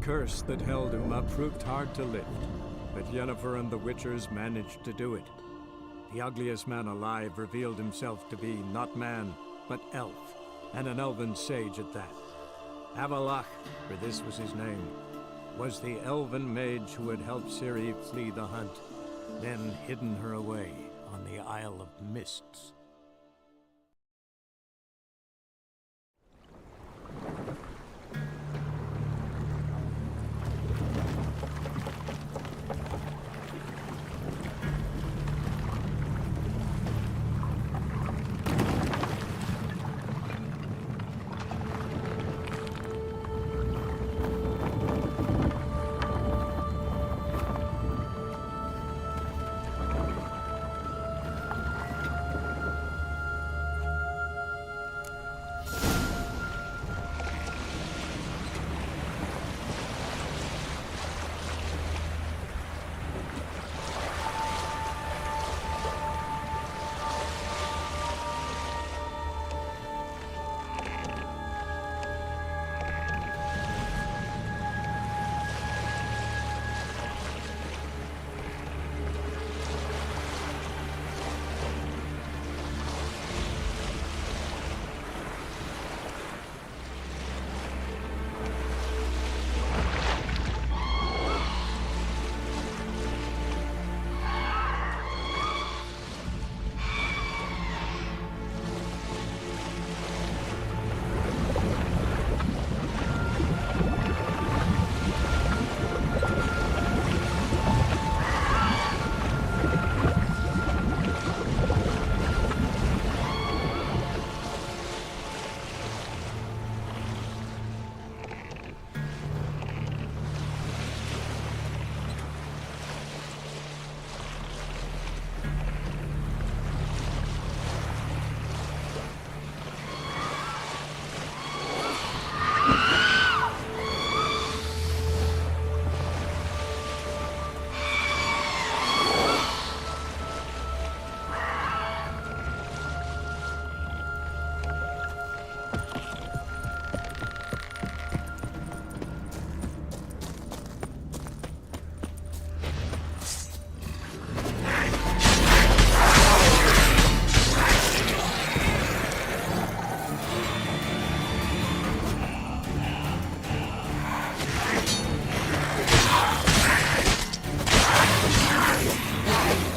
curse that held Uma proved hard to lift, but Yennefer and the Witchers managed to do it. The ugliest man alive revealed himself to be not man, but elf, and an elven sage at that. Avalach, for this was his name, was the elven mage who had helped Ciri flee the hunt, then hidden her away on the Isle of Mists.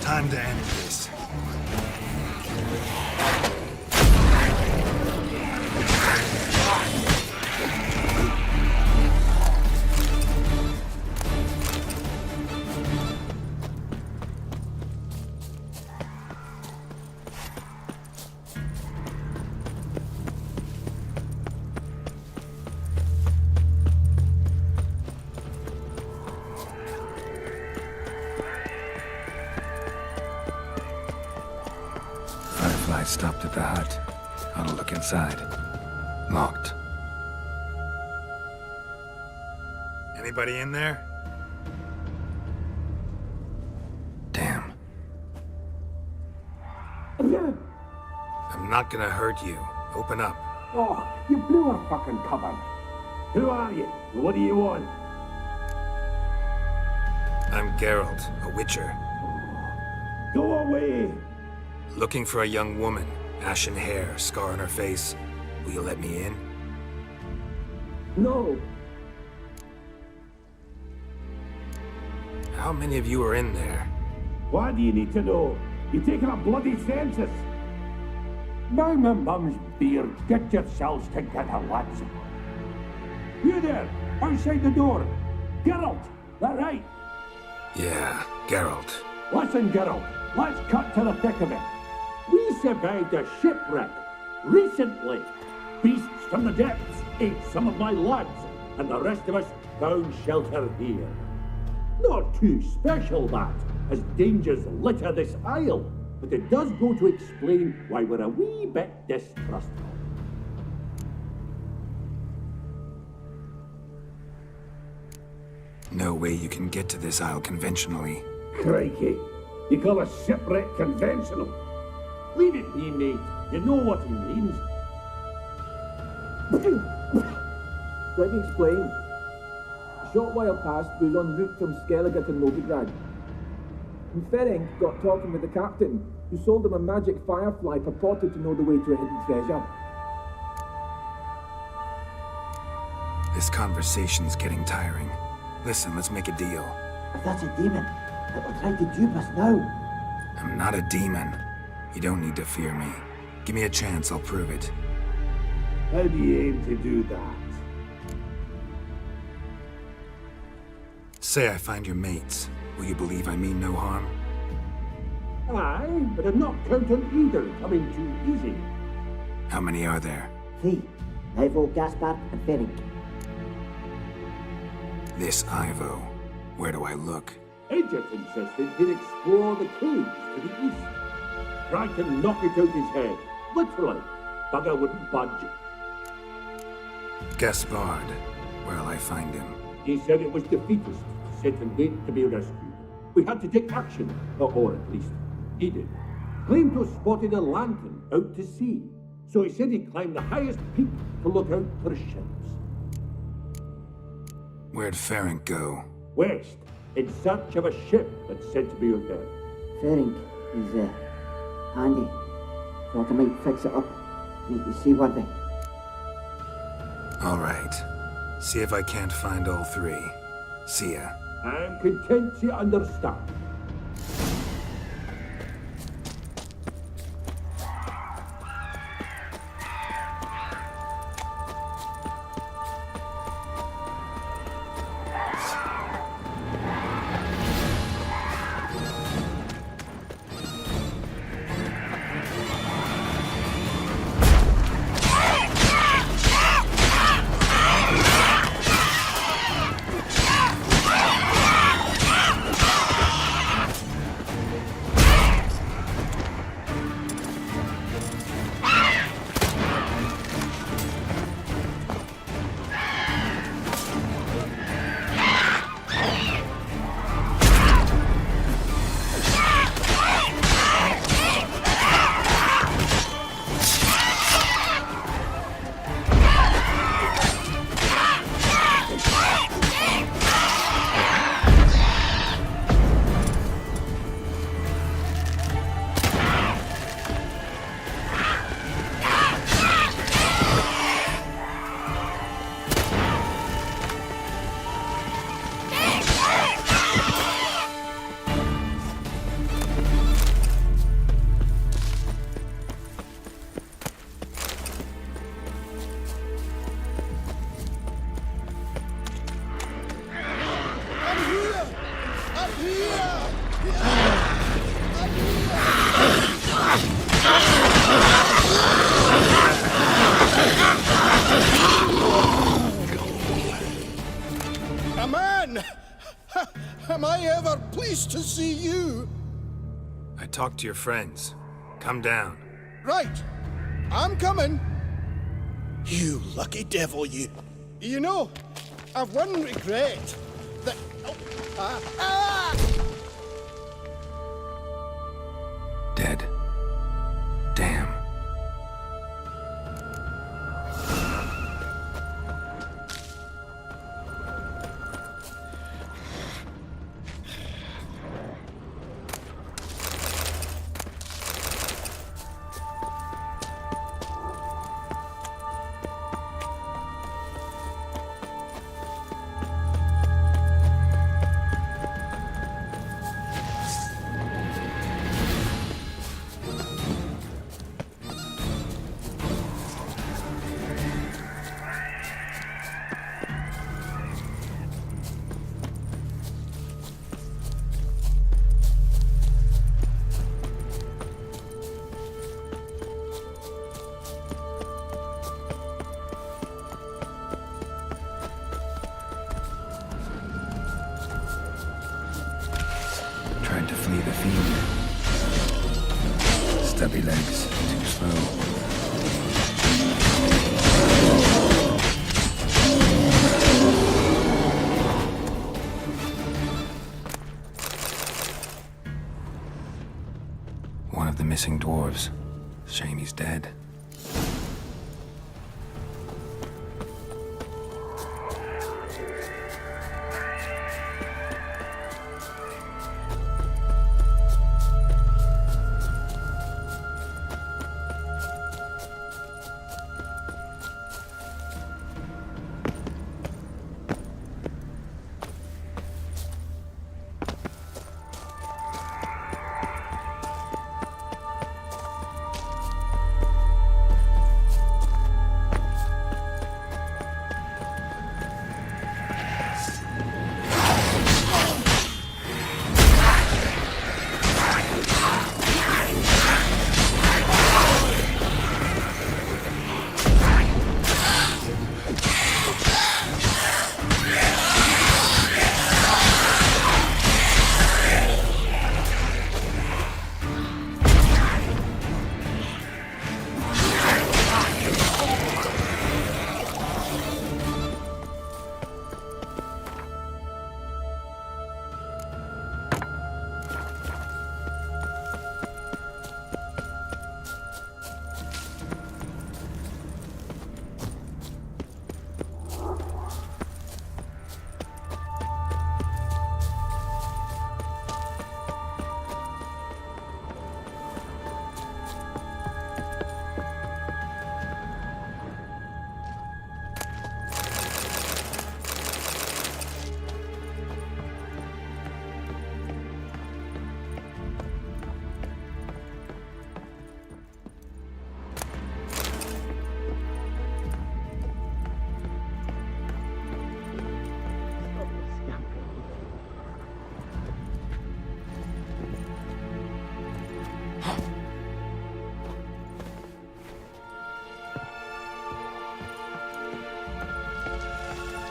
Time to end this. I stopped at the hut. I'll look inside. Locked. Anybody in there? Damn. I'm not gonna hurt you. Open up. Oh, you blew our fucking cover. Who are you? What do you want? I'm Geralt, a witcher. Go away! Looking for a young woman. Ashen hair, scar on her face. Will you let me in? No. How many of you are in there? Why do you need to know? You're taking a bloody census. By my mum's beard, get yourselves together, lads. You there, outside the door. Geralt, that right? Yeah, Geralt. Listen, Geralt, let's cut to the thick of it. We survived a shipwreck recently. Beasts from the depths ate some of my lads, and the rest of us found shelter here. Not too special, that, as dangers litter this isle, but it does go to explain why we're a wee bit distrustful. No way you can get to this isle conventionally. Crikey, you call a shipwreck conventional? Leave it be, mate. You know what he means. Let me explain. short while past, we was en route from Skellige to Novigrad. And Ferenc got talking with the captain, who sold him a magic firefly purported to know the way to a hidden treasure. This conversation's getting tiring. Listen, let's make a deal. If that's a demon, that will try to dupe us now. I'm not a demon. You don't need to fear me. Give me a chance, I'll prove it. How do you aim to do that? Say I find your mates. Will you believe I mean no harm? Aye, but I'm not counting either coming too easy. How many are there? 3. Ivo, Gaspar, and Ferenc. This Ivo. Where do I look? Agent insisted he'd explore the caves to the east. Tried to knock it out his head. Literally. Bugger wouldn't budge. Gaspard. Where'll I find him? He said it was defeatist, set and wait to be rescued. We had to take action, or at least he did. Claimed to have spotted a lantern out to sea, so he said he'd climb the highest peak to look out for ships. Where'd Ferenc go? West, in search of a ship that's said to be out there. Ferenc is, handy. Thought I might fix it up. Make you seaworthy. All right. See if I can't find all 3. See ya. I'm content to understand. Am I ever pleased to see you? I talked to your friends. Come down. Right. I'm coming. You lucky devil, you. You know, I've one regret. That... Dead. Damn. Tried to flee the fiend. Stubby legs, too slow. One of the missing dwarves. Shame he's dead.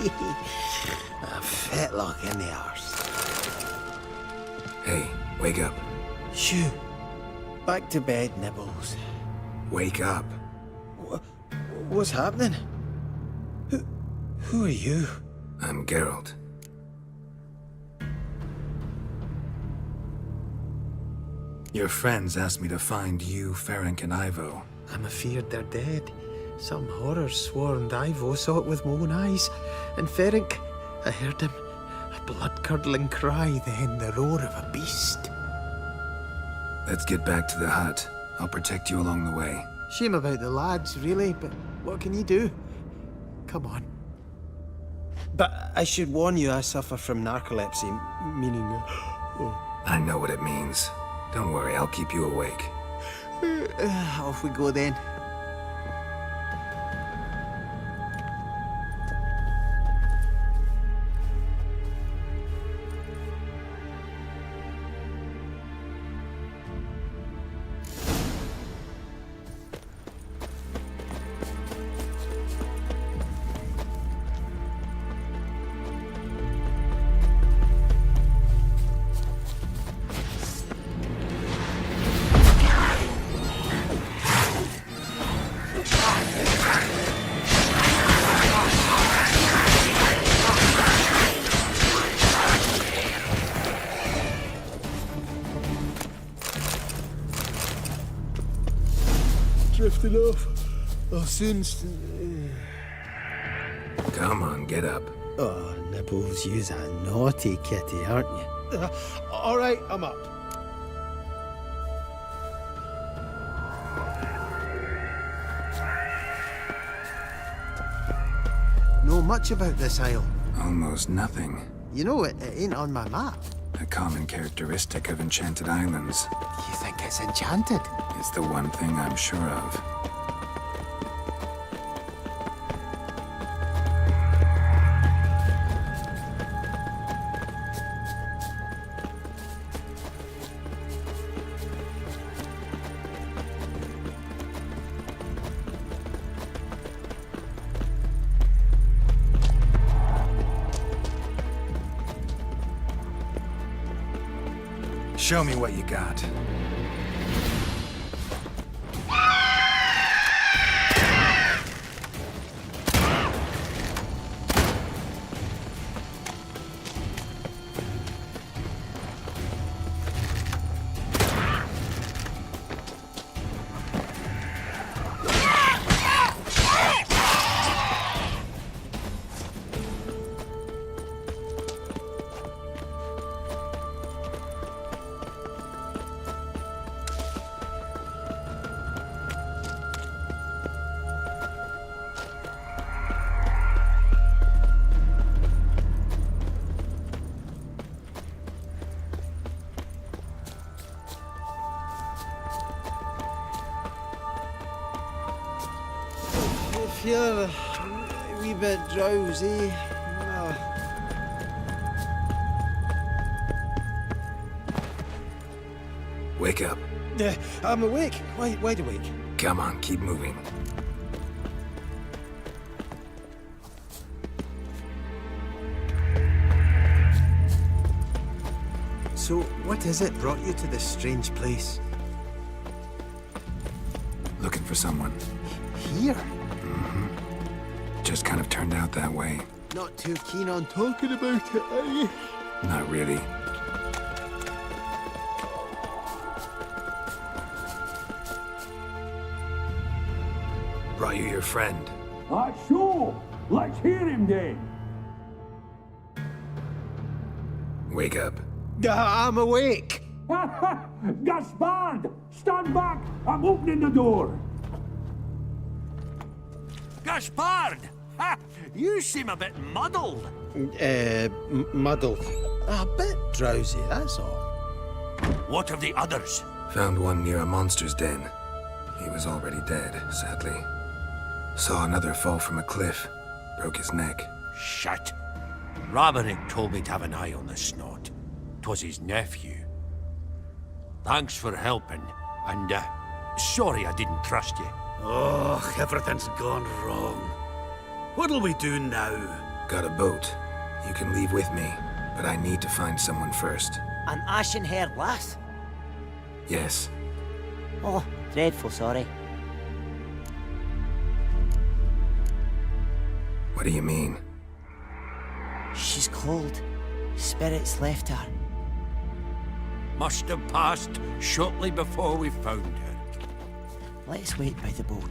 A fetlock in the arse. Hey, wake up. Shoo. Back to bed, Nibbles. Wake up. What's happening? Who are you? I'm Geralt. Your friends asked me to find you, Ferenc, and Ivo. I'm afeard they're dead. Some horror-sworn Ivo saw it with my own eyes. And Ferenc, I heard him. A blood-curdling cry, then the roar of a beast. Let's get back to the hut. I'll protect you along the way. Shame about the lads, really, but what can you do? Come on. But I should warn you, I suffer from narcolepsy, meaning... I know what it means. Don't worry, I'll keep you awake. Off we go then. Drifting off. I'll soon... Come on, get up. Oh, Nibbles, you's a naughty kitty, aren't you? All right, I'm up. Know much about this isle? Almost nothing. You know, it ain't on my map. A common characteristic of enchanted islands. You think it's enchanted? It's the one thing I'm sure of. Show me what you got. Feel a wee bit drowsy. Wake up. I'm awake. Wide awake. Come on, keep moving. So, what is it brought you to this strange place? Looking for someone. Here? Just kind of turned out that way. Not too keen on talking about it, are you? Not really. Brought you your friend. Sure. Let's hear him then. Wake up. I'm awake. Gaspard! Stand back! I'm opening the door! Gaspard! Ha! You seem a bit muddled. Muddled. A bit drowsy, that's all. What of the others? Found one near a monster's den. He was already dead, sadly. Saw another fall from a cliff. Broke his neck. Shit. Raverick told me to have an eye on the snot. 'Twas his nephew. Thanks for helping, and sorry I didn't trust you. Oh, everything's gone wrong. What'll we do now? Got a boat. You can leave with me, but I need to find someone first. An ashen-haired lass? Yes. Oh, dreadful sorry. What do you mean? She's cold. Spirits left her. Must have passed shortly before we found her. Let's wait by the boat.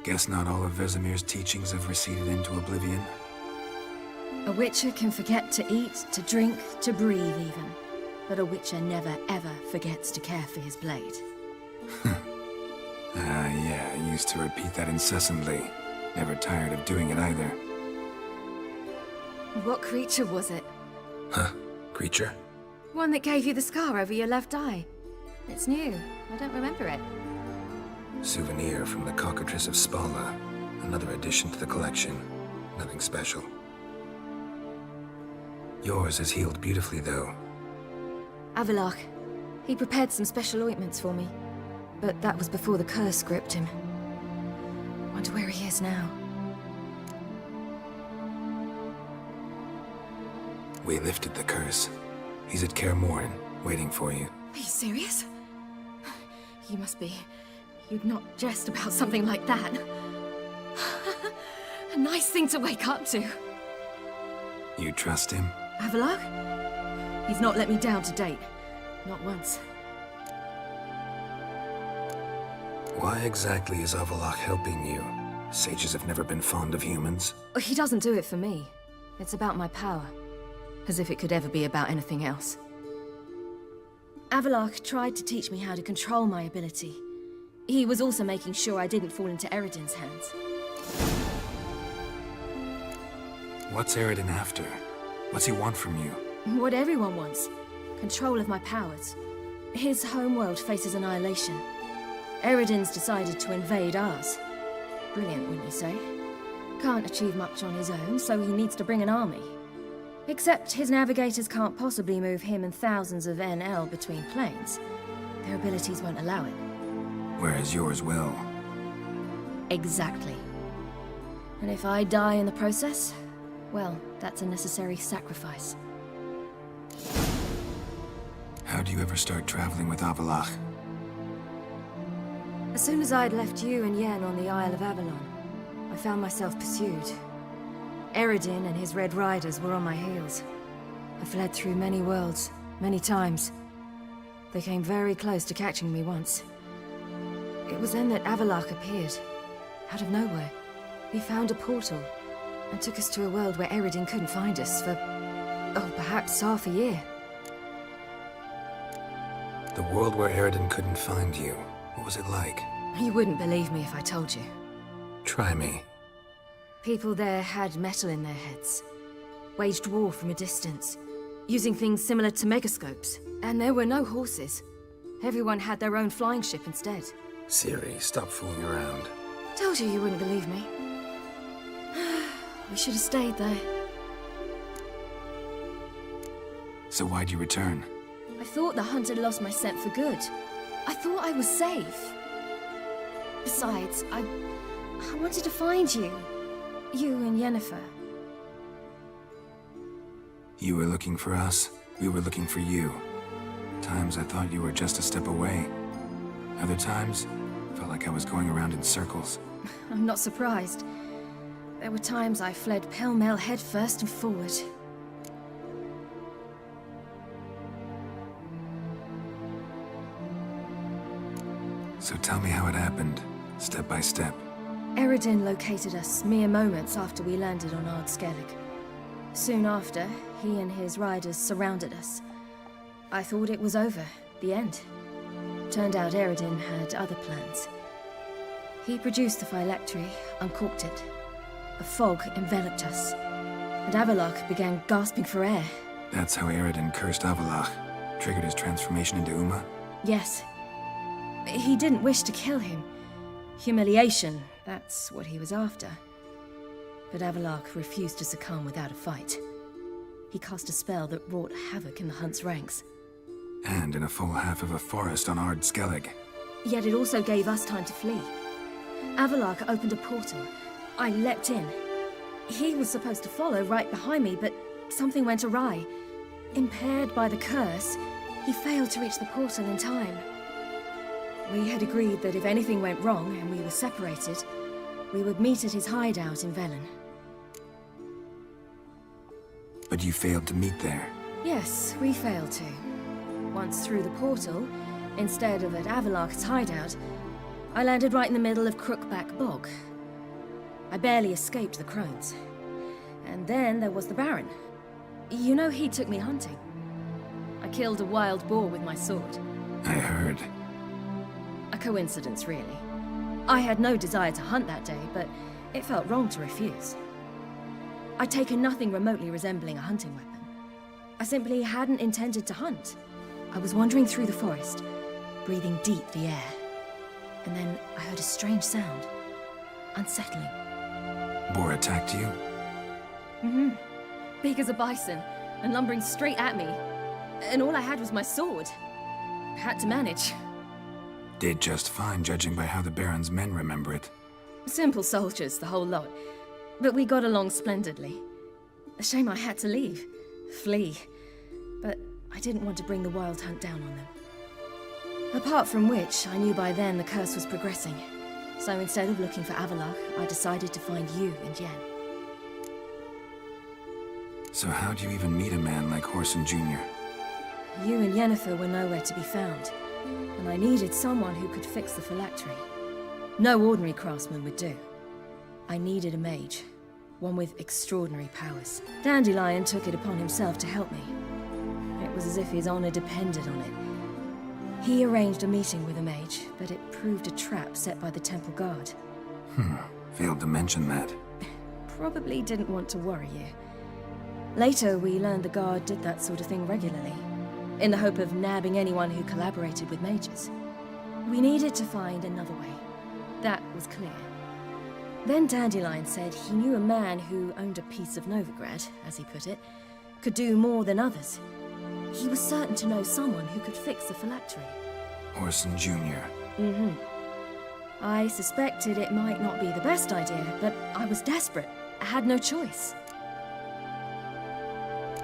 Guess not all of Vesemir's teachings have receded into oblivion. A witcher can forget to eat, to drink, to breathe even. But a witcher never ever forgets to care for his blade. Yeah, I used to repeat that incessantly. Never tired of doing it either. What creature was it? Huh? Creature? One that gave you the scar over your left eye. It's new. I don't remember it. Souvenir from the Cockatrice of Spala. Another addition to the collection. Nothing special. Yours is healed beautifully, though. Avalach. He prepared some special ointments for me. But that was before the curse gripped him. Wonder where he is now. We lifted the curse. He's at Kaer Morhen, waiting for you. Are you serious? You must be. You'd not jest about something like that. A nice thing to wake up to. You trust him? Avalach? He's not let me down to date. Not once. Why exactly is Avalach helping you? Sages have never been fond of humans. He doesn't do it for me. It's about my power. As if it could ever be about anything else. Avalach tried to teach me how to control my ability. He was also making sure I didn't fall into Eredin's hands. What's Eredin after? What's he want from you? What everyone wants. Control of my powers. His homeworld faces annihilation. Eredin's decided to invade ours. Brilliant, wouldn't you say? Can't achieve much on his own, so he needs to bring an army. Except his navigators can't possibly move him and thousands of NL between planes. Their abilities won't allow it. Whereas yours will. Exactly. And if I die in the process, well, that's a necessary sacrifice. How do you ever start traveling with Avallac'h? As soon as I'd left you and Yen on the Isle of Avalon, I found myself pursued. Eredin and his Red Riders were on my heels. I fled through many worlds, many times. They came very close to catching me once. It was then that Avallac'h appeared, out of nowhere. He found a portal, and took us to a world where Eredin couldn't find us for, oh, perhaps half a year. The world where Eredin couldn't find you. What was it like? You wouldn't believe me if I told you. Try me. People there had metal in their heads, waged war from a distance, using things similar to megascopes. And there were no horses. Everyone had their own flying ship instead. Ciri, stop fooling around. Told you wouldn't believe me. We should have stayed there. So why'd you return? I thought the hunt had lost my scent for good. I thought I was safe. Besides, I wanted to find you. You and Yennefer. You were looking for us. We were looking for you. Times I thought you were just a step away. Other times, felt like I was going around in circles. I'm not surprised. There were times I fled pell-mell head first and forward. So tell me how it happened, step by step. Eredin located us mere moments after we landed on Ard Skellig. Soon after, he and his riders surrounded us. I thought it was over, the end. Turned out Eredin had other plans. He produced the phylactery, uncorked it. A fog enveloped us, and Avallac'h began gasping for air. That's how Eredin cursed Avallac'h, triggered his transformation into Uma? Yes. He didn't wish to kill him. Humiliation, that's what he was after. But Avallac'h refused to succumb without a fight. He cast a spell that wrought havoc in the hunt's ranks. And in a full half of a forest on Ard Skellig. Yet it also gave us time to flee. Avallac'h opened a portal. I leapt in. He was supposed to follow right behind me, but something went awry. Impaired by the curse, he failed to reach the portal in time. We had agreed that if anything went wrong and we were separated, we would meet at his hideout in Velen. But you failed to meet there. Yes, we failed to. Once through the portal, instead of at Avallac'h's hideout, I landed right in the middle of Crookback Bog. I barely escaped the crones. And then there was the Baron. You know, he took me hunting. I killed a wild boar with my sword. I heard. A coincidence, really. I had no desire to hunt that day, but it felt wrong to refuse. I'd taken nothing remotely resembling a hunting weapon. I simply hadn't intended to hunt. I was wandering through the forest, breathing deep the air. And then I heard a strange sound. Unsettling. Boar attacked you? Mm-hmm. Big as a bison, and lumbering straight at me. And all I had was my sword. Had to manage. Did just fine, judging by how the Baron's men remember it. Simple soldiers, the whole lot. But we got along splendidly. A shame I had to leave. Flee. But I didn't want to bring the wild hunt down on them. Apart from which, I knew by then the curse was progressing. So instead of looking for Avallac'h, I decided to find you and Yen. So how'd you even meet a man like Whoreson Jr.? You and Yennefer were nowhere to be found, and I needed someone who could fix the phylactery. No ordinary craftsman would do. I needed a mage, one with extraordinary powers. Dandelion took it upon himself to help me. It was as if his honor depended on it. He arranged a meeting with a mage, but it proved a trap set by the temple guard. Failed to mention that. Probably didn't want to worry you. Later, we learned the guard did that sort of thing regularly, in the hope of nabbing anyone who collaborated with mages. We needed to find another way. That was clear. Then Dandelion said he knew a man who owned a piece of Novigrad, as he put it, could do more than others. He was certain to know someone who could fix the phylactery. Orson Jr. Mm-hmm. I suspected it might not be the best idea, but I was desperate. I had no choice.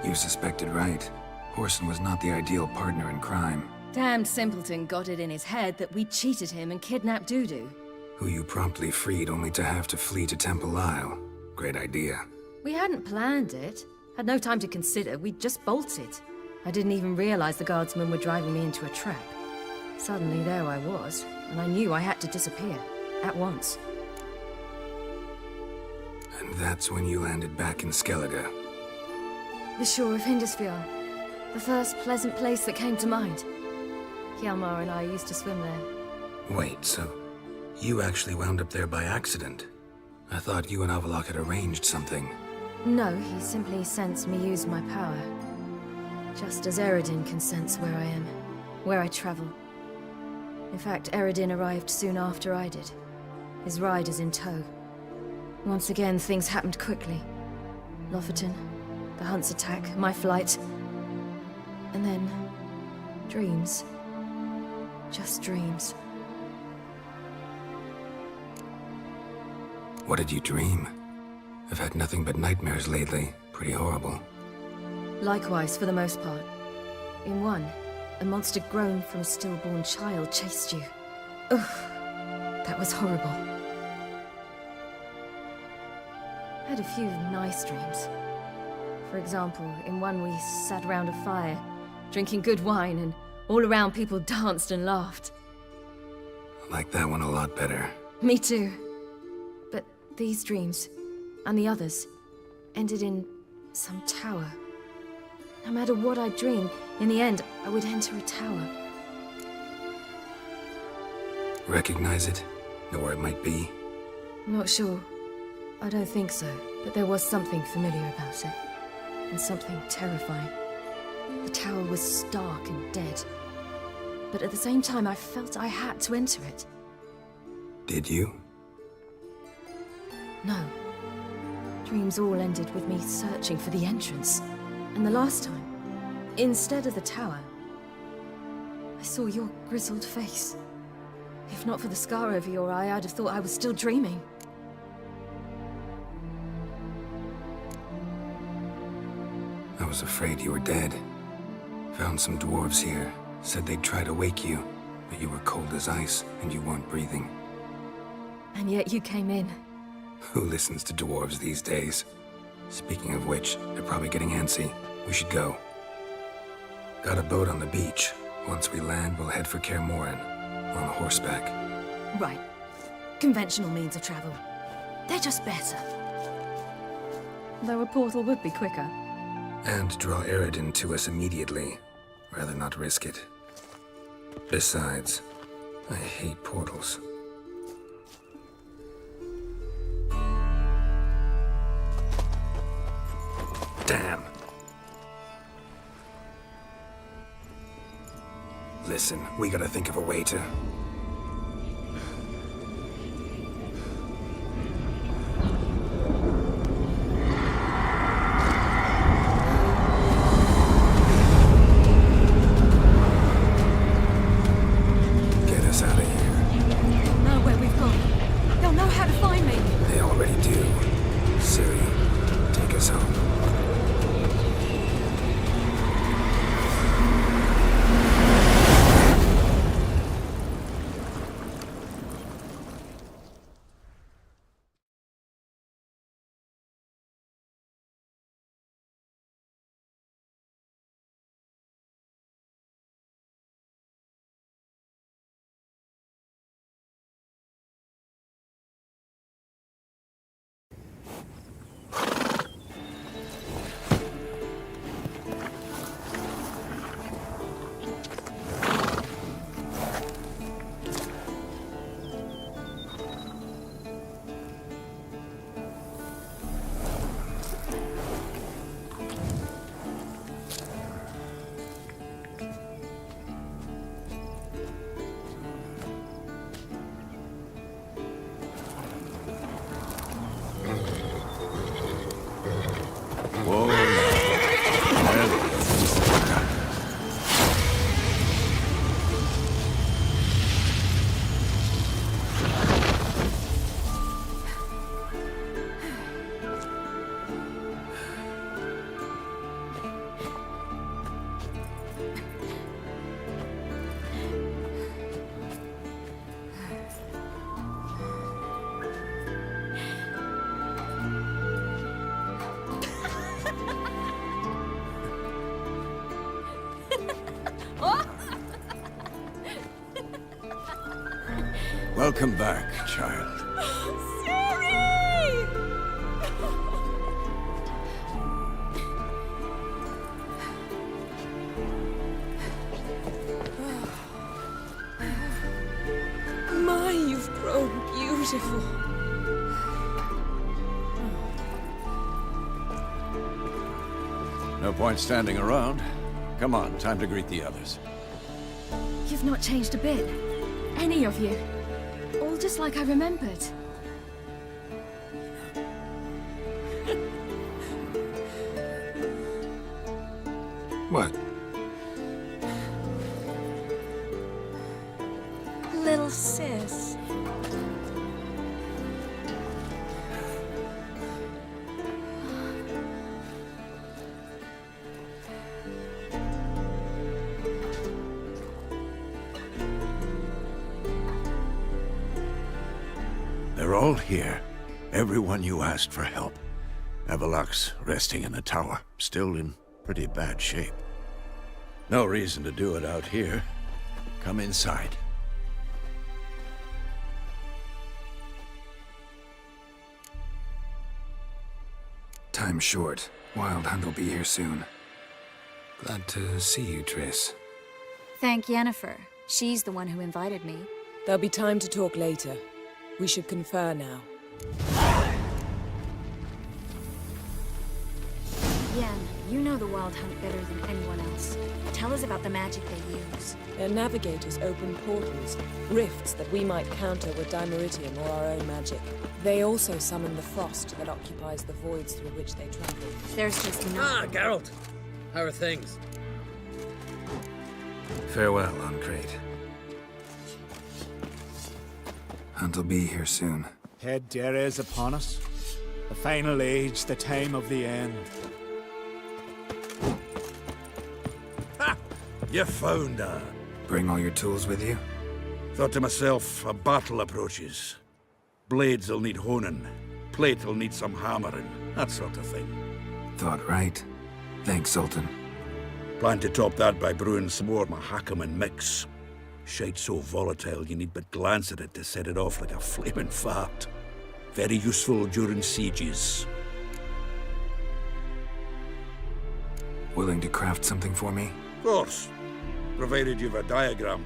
You suspected right. Orson was not the ideal partner in crime. Damned simpleton got it in his head that we'd cheated him and kidnapped Dudu. Who you promptly freed only to have to flee to Temple Isle. Great idea. We hadn't planned it. Had no time to consider. We'd just bolted. I didn't even realize the guardsmen were driving me into a trap. Suddenly there I was, and I knew I had to disappear. At once. And that's when you landed back in Skellige. The shore of Hindisfjord. The first pleasant place that came to mind. Hjalmar and I used to swim there. Wait, so you actually wound up there by accident? I thought you and Avalok had arranged something. No, he simply sensed me use my power. Just as Eredin can sense where I am, where I travel. In fact, Eredin arrived soon after I did. His riders in tow. Once again, things happened quickly. Lofoten, the Hunt's attack, my flight. And then... dreams. Just dreams. What did you dream? I've had nothing but nightmares lately. Pretty horrible. Likewise, for the most part. In one, a monster grown from a stillborn child chased you. Ugh, that was horrible. I had a few nice dreams. For example, in one we sat around a fire, drinking good wine, and all around people danced and laughed. I like that one a lot better. Me too. But these dreams, and the others, ended in some tower. No matter what I dream, in the end, I would enter a tower. Recognize it? Know where it might be? I'm not sure. I don't think so, but there was something familiar about it. And something terrifying. The tower was stark and dead. But at the same time, I felt I had to enter it. Did you? No. Dreams all ended with me searching for the entrance. And the last time, instead of the tower, I saw your grizzled face. If not for the scar over your eye, I'd have thought I was still dreaming. I was afraid you were dead. Found some dwarves here. Said they'd try to wake you, but you were cold as ice and you weren't breathing. And yet you came in. Who listens to dwarves these days? Speaking of which, they're probably getting antsy. We should go. Got a boat on the beach. Once we land, we'll head for Kaer Morhen. On horseback. Right. Conventional means of travel. They're just better. Though a portal would be quicker. And draw Eredin to us immediately. Rather not risk it. Besides, I hate portals. Damn. Listen, we gotta think of a way to... get us out of here. They'll know where we've gone. They'll know how to find me. They already do. Ciri, take us home. Welcome back, child. Ciri! My, you've grown beautiful. No point standing around. Come on, time to greet the others. You've not changed a bit. Any of you. All just like I remembered. What? Little sis. They're all here. Everyone you asked for help. Avalok's resting in the tower, still in pretty bad shape. No reason to do it out here. Come inside. Time's short. Wild Hunt will be here soon. Glad to see you, Triss. Thank Yennefer. She's the one who invited me. There'll be time to talk later. We should confer now. Yen, you know the Wild Hunt better than anyone else. Tell us about the magic they use. Their navigators open portals, rifts that we might counter with Dimeritium or our own magic. They also summon the frost that occupies the voids through which they travel. There's just no... Ah, Geralt! How are things? Farewell, Uncrate. Hunt will be here soon. Head Dere is upon us. The final age, the time of the end. Ha! You found her. Bring all your tools with you? Thought to myself, a battle approaches. Blades will need honing. Plate will need some hammering. That sort of thing. Thought right. Thanks, Sultan. Plan to top that by brewing some more Mahakaman mix. Shite so volatile you need but glance at it to set it off like a flaming fart. Very useful during sieges. Willing to craft something for me? Of course. Provided you've a diagram.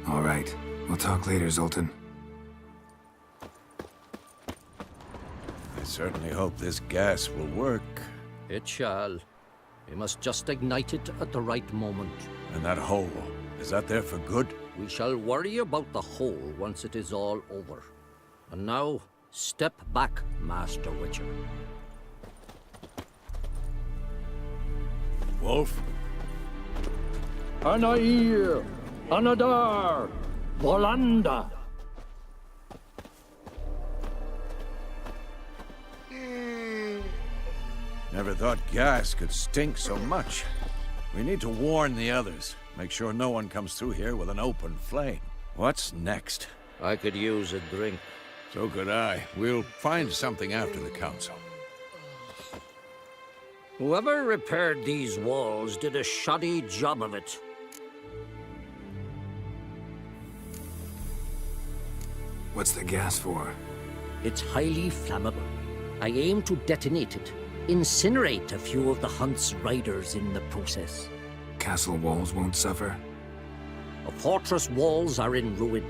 All right. We'll talk later, Zoltan. I certainly hope this gas will work. It shall. We must just ignite it at the right moment. And that hole, is that there for good? We shall worry about the hole once it is all over. And now, step back, Master Witcher. Wolf? Anair! Anadar! Volanda! Never thought gas could stink so much. We need to warn the others. Make sure no one comes through here with an open flame. What's next? I could use a drink. So could I. We'll find something after the council. Whoever repaired these walls did a shoddy job of it. What's the gas for? It's highly flammable. I aim to detonate it. Incinerate a few of the Hunt's riders in the process. Castle walls won't suffer? The fortress walls are in ruin.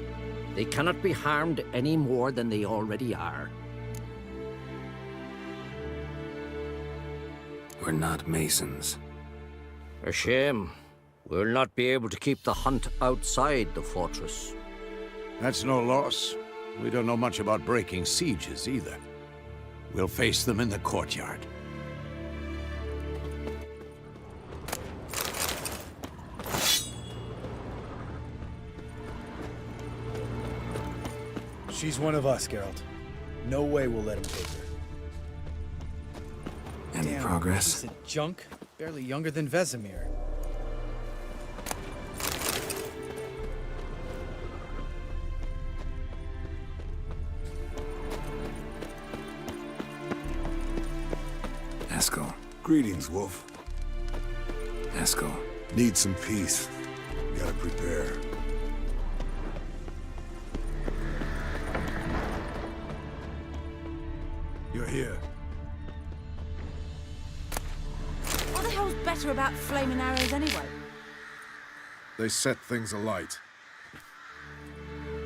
They cannot be harmed any more than they already are. We're not masons. A shame. We'll not be able to keep the Hunt outside the fortress. That's no loss. We don't know much about breaking sieges either. We'll face them in the courtyard. She's one of us, Geralt. No way we'll let him take her. Any Damn, progress? Piece of junk. Barely younger than Vesemir. Eskel. Greetings, Wolf. Eskel. Need some peace. Gotta prepare. You're here. What the hell's better about flaming arrows anyway? They set things alight.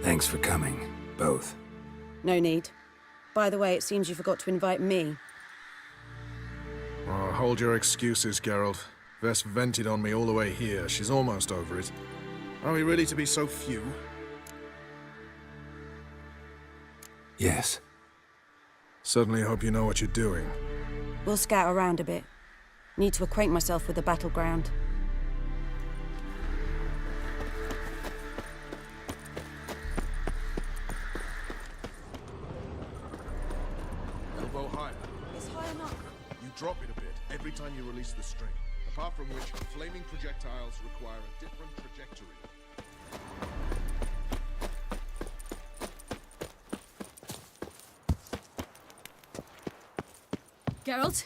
Thanks for coming, both. No need. By the way, it seems you forgot to invite me. Oh, hold your excuses, Geralt. Vess vented on me all the way here. She's almost over it. Are we really to be so few? Yes. Certainly hope you know what you're doing. We'll scout around a bit. Need to acquaint myself with the battleground. Elbow higher. It's high enough. You drop it a bit every time you release the string. Apart from which, flaming projectiles require a different trajectory. Geralt?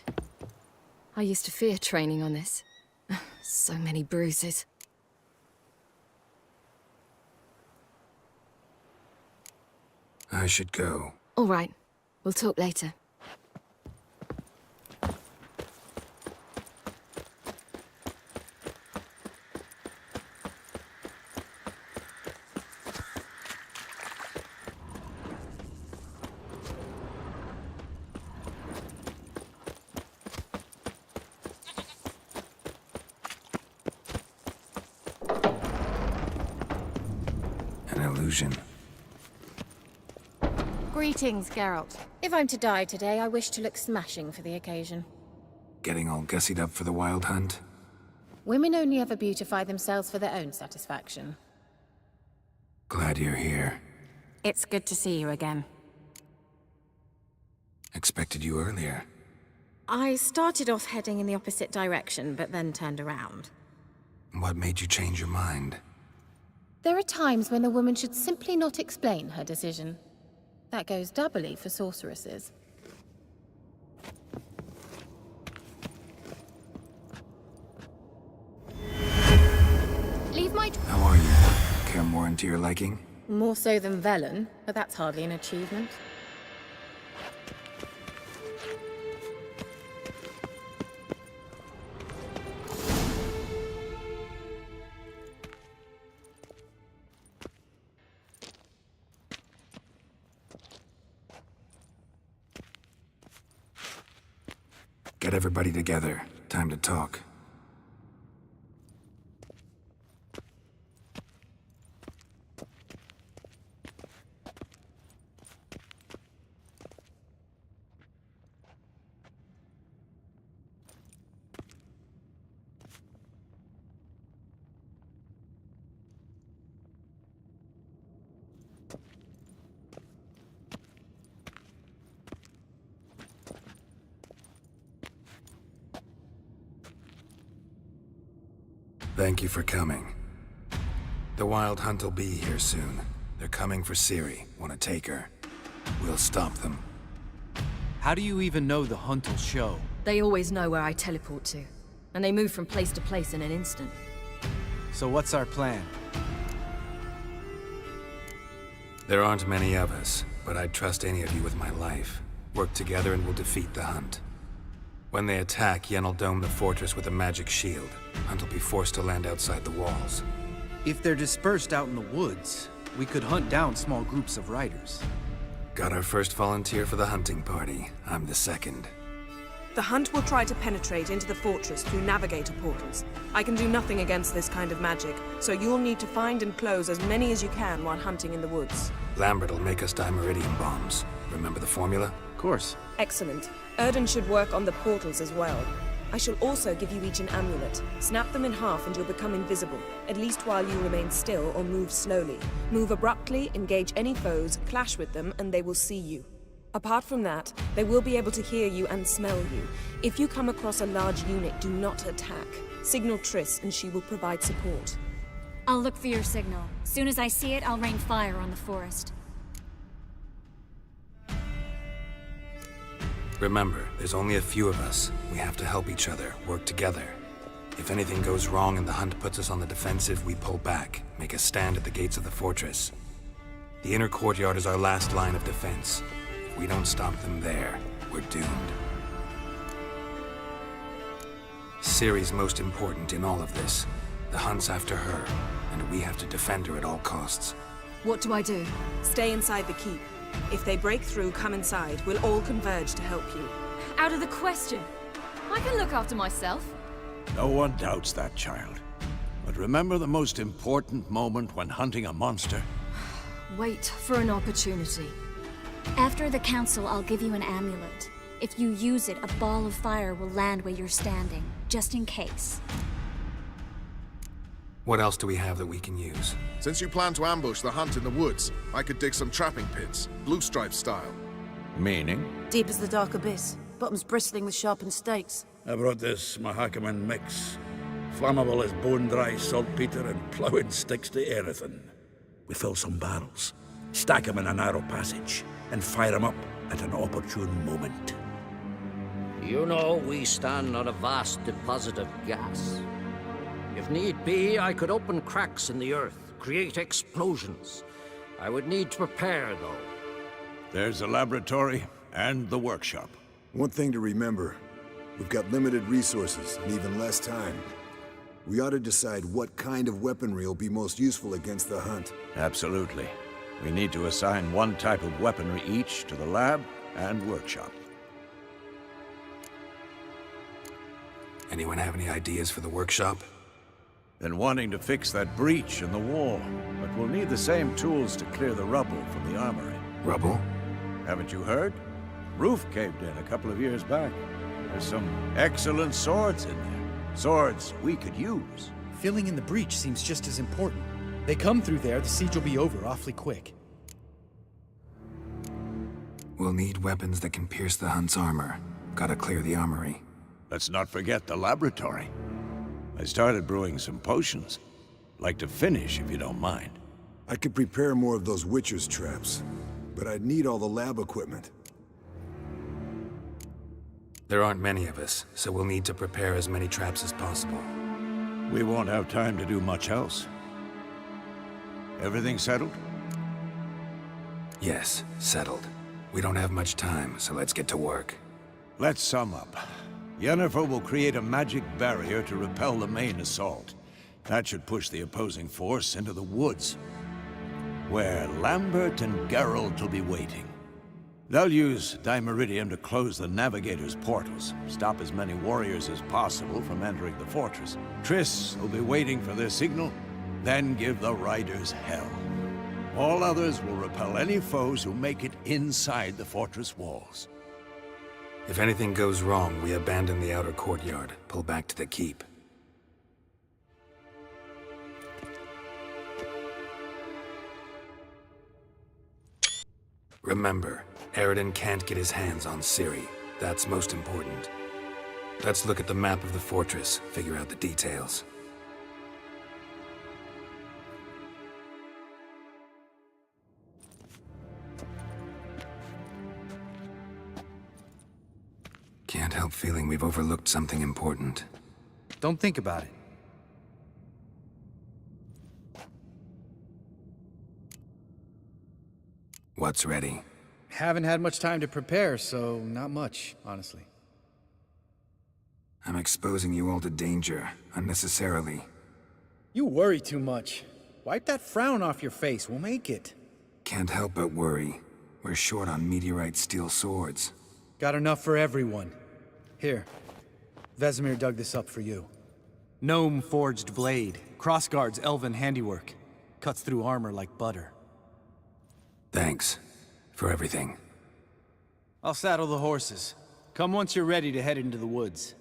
I used to fear training on this. So many bruises. I should go. All right. We'll talk later. An illusion. Greetings, Geralt. If I'm to die today, I wish to look smashing for the occasion. Getting all gussied up for the wild hunt? Women only ever beautify themselves for their own satisfaction. Glad you're here. It's good to see you again. Expected you earlier. I started off heading in the opposite direction, but then turned around. What made you change your mind? There are times when a woman should simply not explain her decision. That goes doubly for sorceresses. Leave my... How are you? Care more into your liking? More so than Velen, but that's hardly an achievement. Get everybody together. Time to talk. Thank you for coming. The Wild Hunt will be here soon. They're coming for Ciri. Want to take her? We'll stop them. How do you even know the hunt will show? They always know where I teleport to. And they move from place to place in an instant. So what's our plan? There aren't many of us, but I'd trust any of you with my life. Work together and we'll defeat the Hunt. When they attack, Yen'll dome the fortress with a magic shield. Hunt will be forced to land outside the walls. If they're dispersed out in the woods, we could hunt down small groups of riders. Got our first volunteer for the hunting party. I'm the second. The Hunt will try to penetrate into the fortress through navigator portals. I can do nothing against this kind of magic, so you'll need to find and close as many as you can while hunting in the woods. Lambert will make us dimeridium bombs. Remember the formula? Of course. Excellent. Erden should work on the portals as well. I shall also give you each an amulet. Snap them in half and you'll become invisible, at least while you remain still or move slowly. Move abruptly, engage any foes, clash with them, and they will see you. Apart from that, they will be able to hear you and smell you. If you come across a large unit, do not attack. Signal Triss and she will provide support. I'll look for your signal. Soon as I see it, I'll rain fire on the forest. Remember, there's only a few of us. We have to help each other, work together. If anything goes wrong and the hunt puts us on the defensive, we pull back, make a stand at the gates of the fortress. The inner courtyard is our last line of defense. If we don't stop them there, we're doomed. Ciri's most important in all of this. The hunt's after her, and we have to defend her at all costs. What do I do? Stay inside the keep. If they break through, come inside. We'll all converge to help you. Out of the question. I can look after myself. No one doubts that, child. But remember the most important moment when hunting a monster? Wait for an opportunity. After the council, I'll give you an amulet. If you use it, a ball of fire will land where you're standing, just in case. What else do we have that we can use? Since you plan to ambush the hunt in the woods, I could dig some trapping pits, blue stripe style. Meaning? Deep as the dark abyss, bottoms bristling with sharpened stakes. I brought this Mahakaman mix. Flammable as bone-dry saltpeter and ploughing sticks to anything. We fill some barrels, stack them in a narrow passage, and fire them up at an opportune moment. You know, we stand on a vast deposit of gas. If need be, I could open cracks in the earth, create explosions. I would need to prepare, though. There's the laboratory and the workshop. One thing to remember, we've got limited resources and even less time. We ought to decide what kind of weaponry will be most useful against the hunt. Absolutely. We need to assign one type of weaponry each to the lab and workshop. Anyone have any ideas for the workshop? Been wanting to fix that breach in the wall, but we'll need the same tools to clear the rubble from the armory. Rubble? Haven't you heard? Roof caved in a couple of years back. There's some excellent swords in there. Swords we could use. Filling in the breach seems just as important. They come through there, the siege will be over awfully quick. We'll need weapons that can pierce the hunt's armor. Gotta clear the armory. Let's not forget the laboratory. I started brewing some potions. Like to finish, if you don't mind. I could prepare more of those Witcher's traps, but I'd need all the lab equipment. There aren't many of us, so we'll need to prepare as many traps as possible. We won't have time to do much else. Everything settled? Yes, settled. We don't have much time, so let's get to work. Let's sum up. Yennefer will create a magic barrier to repel the main assault. That should push the opposing force into the woods, where Lambert and Geralt will be waiting. They'll use Dimeridium to close the Navigator's portals, stop as many warriors as possible from entering the fortress. Triss will be waiting for their signal, then give the riders hell. All others will repel any foes who make it inside the fortress walls. If anything goes wrong, we abandon the outer courtyard, pull back to the keep. Remember, Eredin can't get his hands on Ciri. That's most important. Let's look at the map of the fortress, figure out the details. Can't help feeling we've overlooked something important. Don't think about it. What's ready? Haven't had much time to prepare, so not much, honestly. I'm exposing you all to danger, unnecessarily. You worry too much. Wipe that frown off your face, we'll make it. Can't help but worry. We're short on meteorite steel swords. Got enough for everyone. Here, Vesemir dug this up for you. Gnome-forged blade. Crossguard's elven handiwork. Cuts through armor like butter. Thanks for everything. I'll saddle the horses. Come once you're ready to head into the woods.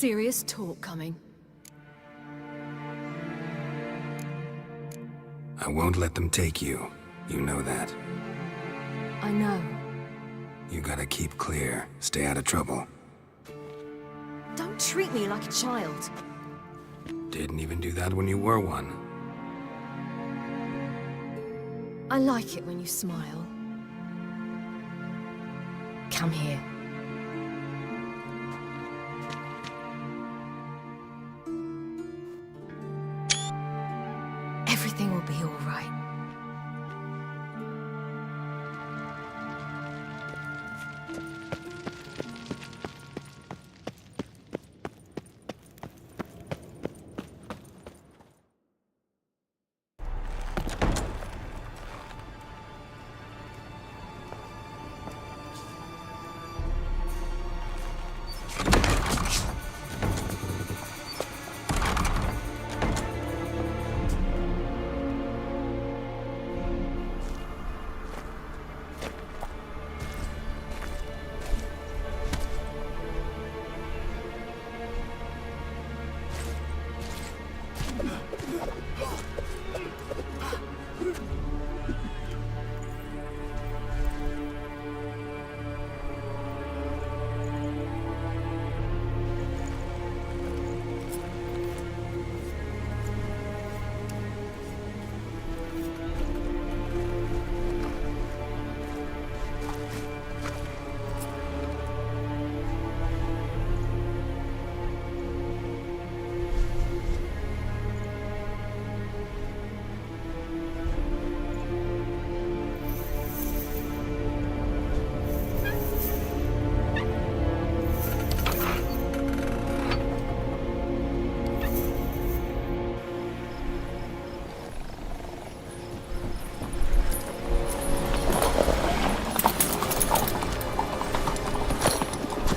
serious talk coming. I won't let them take you. You know that. I know. You gotta keep clear. Stay out of trouble. Don't treat me like a child. Didn't even do that when you were one. I like it when you smile. Come here. Everything will be all right.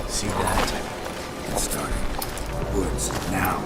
See that? Get started. Woods, now.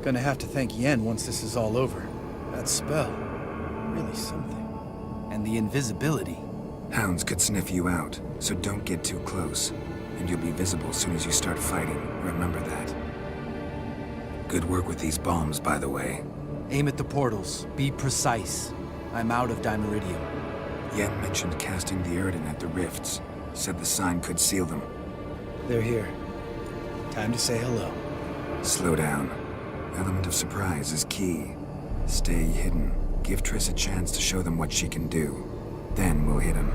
Gonna have to thank Yen once this is all over. That spell, really something. And the invisibility. Hounds could sniff you out, so don't get too close. And you'll be visible as soon as you start fighting. Remember that. Good work with these bombs, by the way. Aim at the portals. Be precise. I'm out of Dimeridium. Yen mentioned casting the Erdin at the rifts. Said the sign could seal them. They're here. Time to say hello. Slow down. Element of surprise is key. Stay hidden. Give Triss a chance to show them what she can do. Then we'll hit him.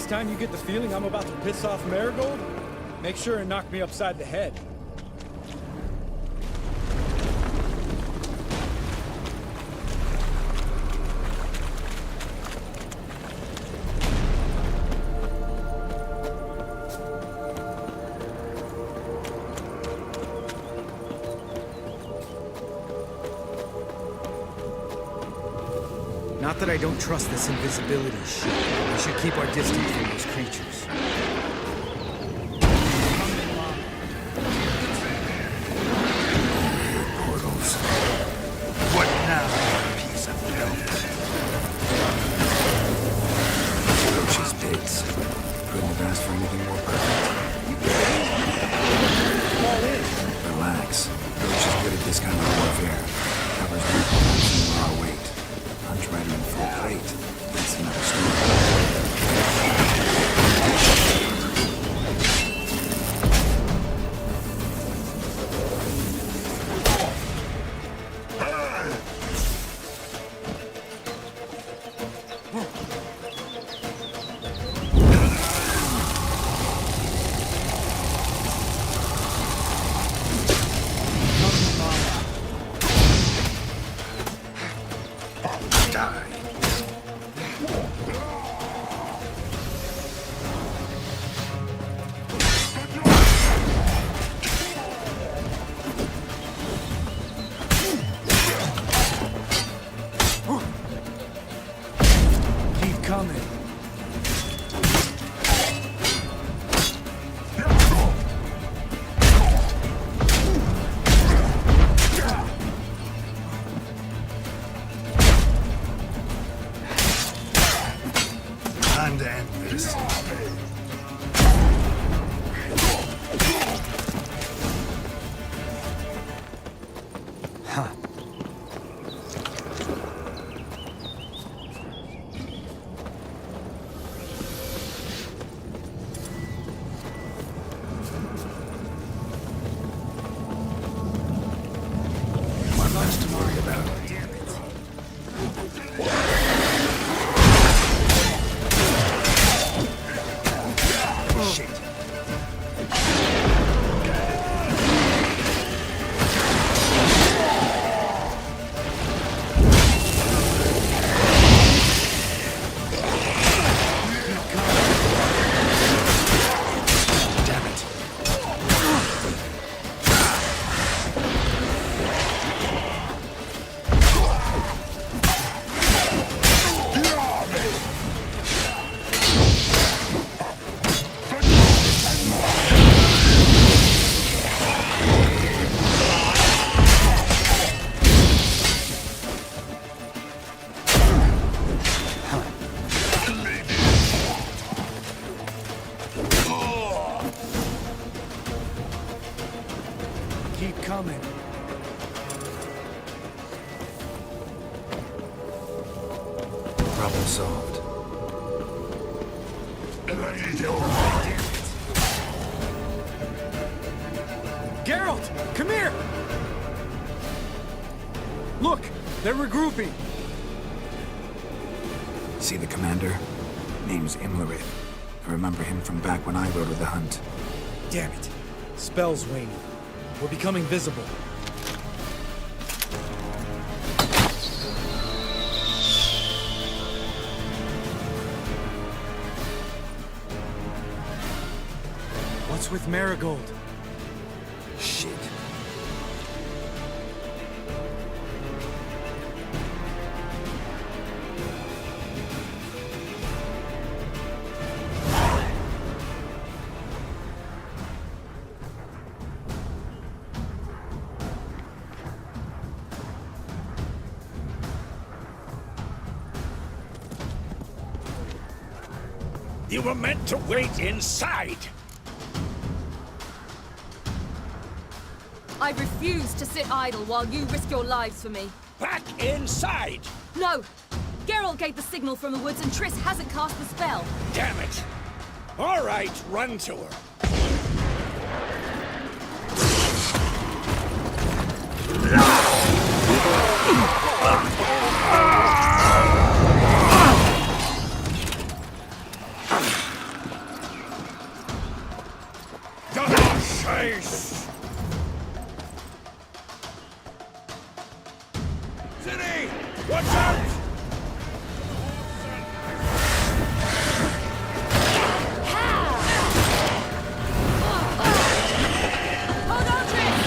Next time you get the feeling I'm about to piss off Marigold, make sure and knock me upside the head. Not that I don't trust this invisibility shit. We should keep our distance from those creatures. Portals. What now, piece of filth? Roach's pits. Couldn't have asked for anything more perfect. Relax. Roach is good at this kind of warfare. Covers weak points and raw weight. Punch right in full plate. That's another story. Time to end this. Huh. One less to worry about. Keep coming. Problem solved. Geralt, come here! Look, they're regrouping. See the commander? Name's Imlerith. I remember him from back when I rode with the hunt. Damn it. Spell's waning. We're becoming visible. What's with Marigold? Shit. You were meant to wait inside. I refuse to sit idle while you risk your lives for me. Back inside! No! Geralt gave the signal from the woods and Triss hasn't cast the spell. Damn it! All right, run to her. Watch out! Hold on, Triss!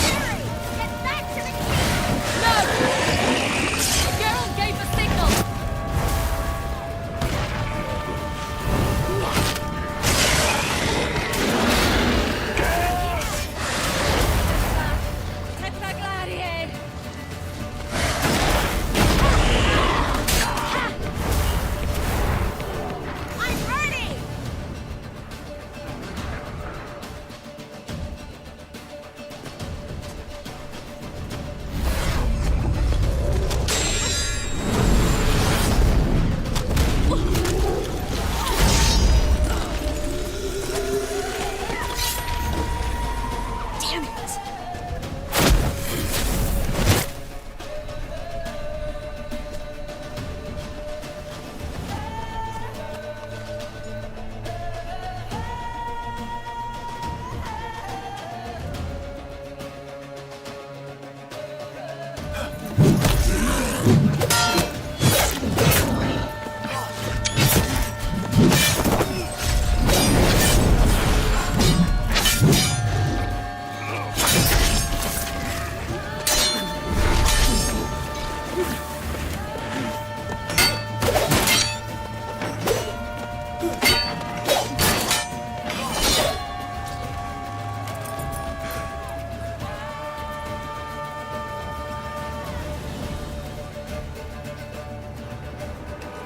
Ciri, get back to the king! No! Geralt gave the signal! Damn it!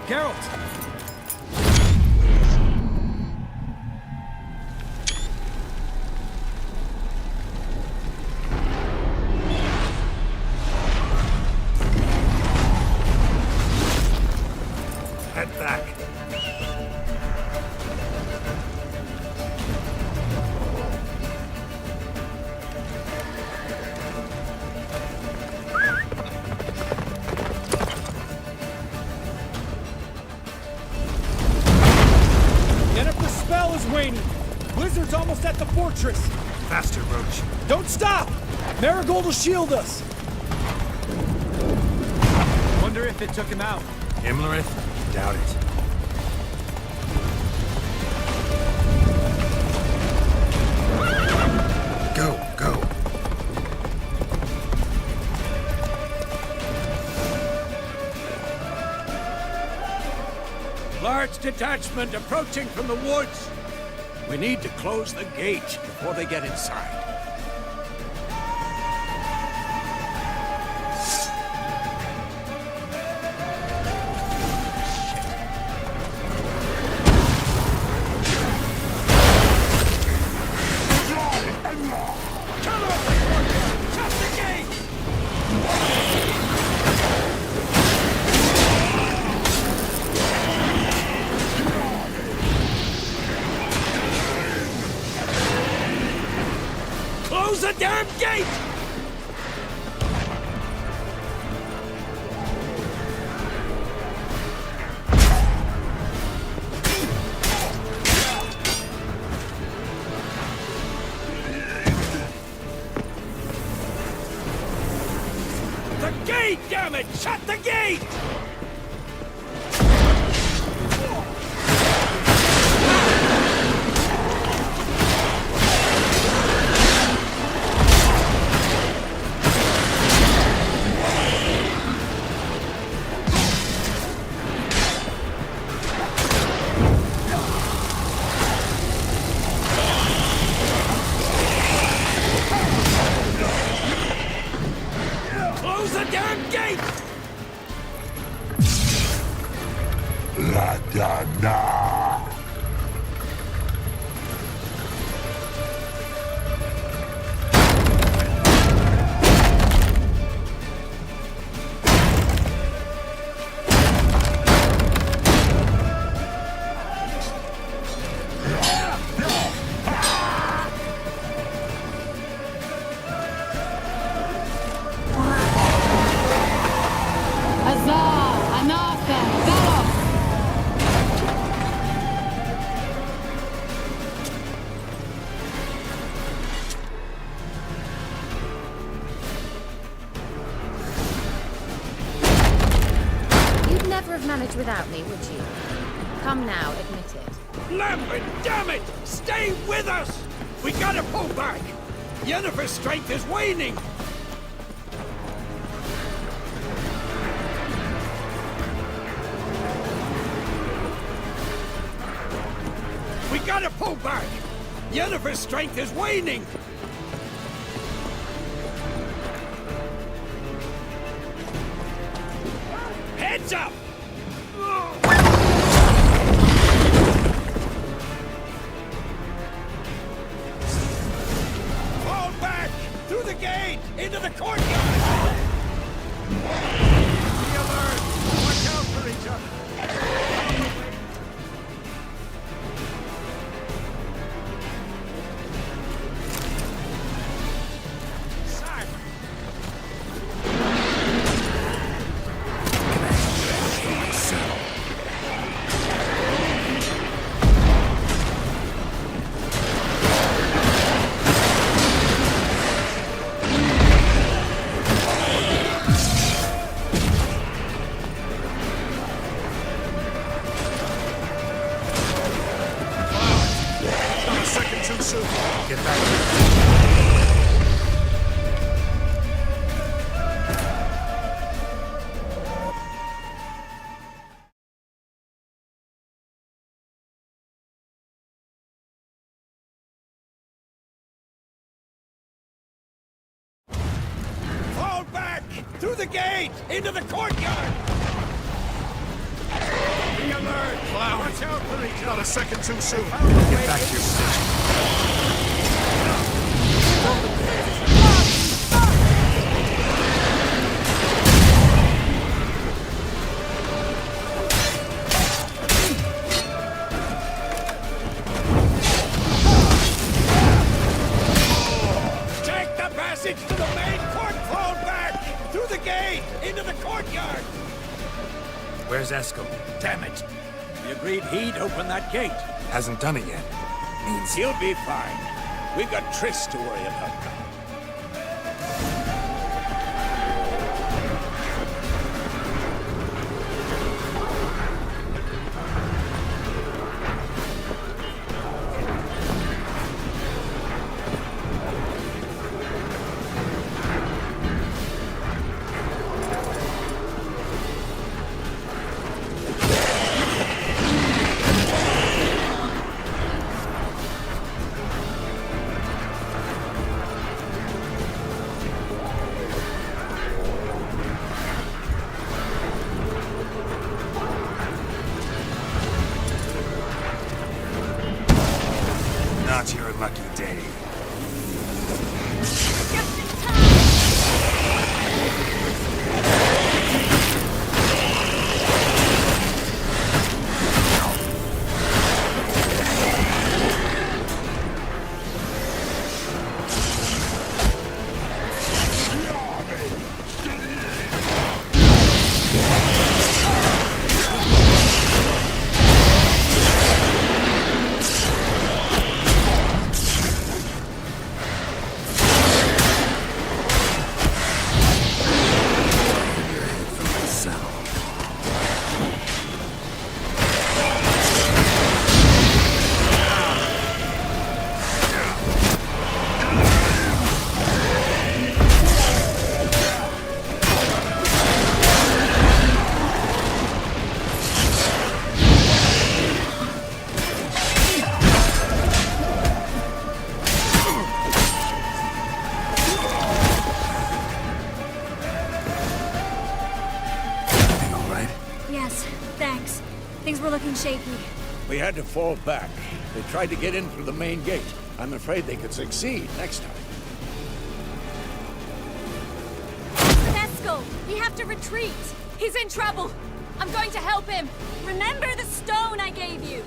Geralt! Head back. Jennifer, the spell is waning! Blizzard's almost at the fortress! Faster, Roach. Don't stop! Marigold will shield us! Wonder if it took him out. Imlerith? Doubt it. Go, go. Large detachment approaching from the woods. We need to close the gate before they get inside. Close the damn gate! The gate, damn it! Shut the gate! Close the damn gate! manage without me, would you? Come now, admit it. Lambert, damn it! Stay with us! We gotta pull back! Yennefer's strength is waning! We gotta pull back! Yennefer's strength is waning! Heads up! Fall back! Through the gate! Into the courtyard! Be alert! Watch out for each other! Fall back! Through the gate! Into the courtyard! Be alert! Watch out for each other! Not a second too soon. Get back to your position. Take the passage to the main court! Fall back! Through the gate! Into the courtyard! Where's Eskel? Damn it! We agreed he'd open that gate. Hasn't done it yet. Means he'll be fine. We've got Triss to worry about now. Not your lucky day. Yes, thanks. Things were looking shaky. We had to fall back. They tried to get in through the main gate. I'm afraid they could succeed next time. Eskel, we have to retreat. He's in trouble. I'm going to help him. Remember the stone I gave you.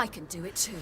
I can do it too.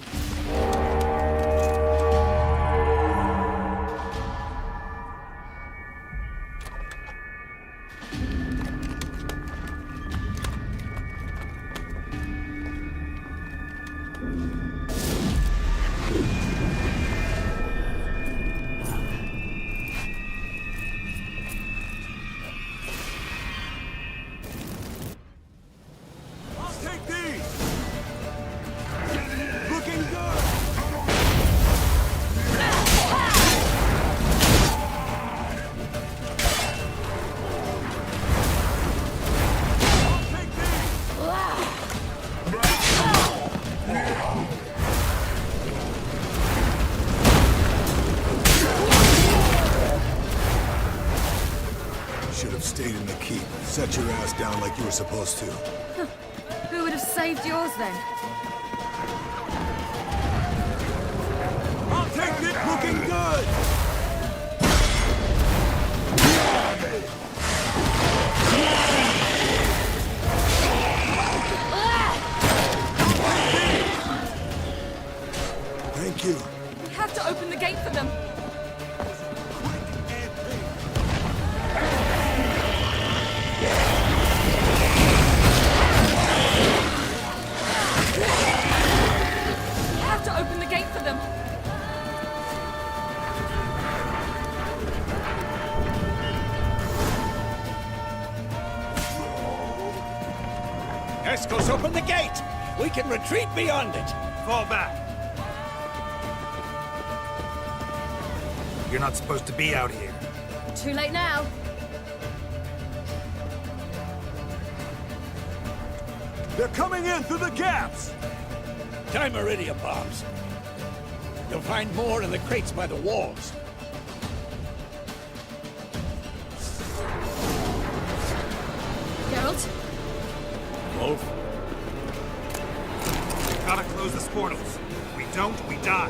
Stayed in the keep. Set your ass down like you were supposed to. Who would have saved yours then? I'll take it! Looking good! Thank you. We have to open the gate for them. Open the gate for them. Escos, open the gate! We can retreat beyond it! Fall back. You're not supposed to be out here. Too late now. They're coming in through the gaps! Chimeridia bombs. You'll find more in the crates by the walls. Geralt? Wolf? Gotta close the portals. If we don't, we die.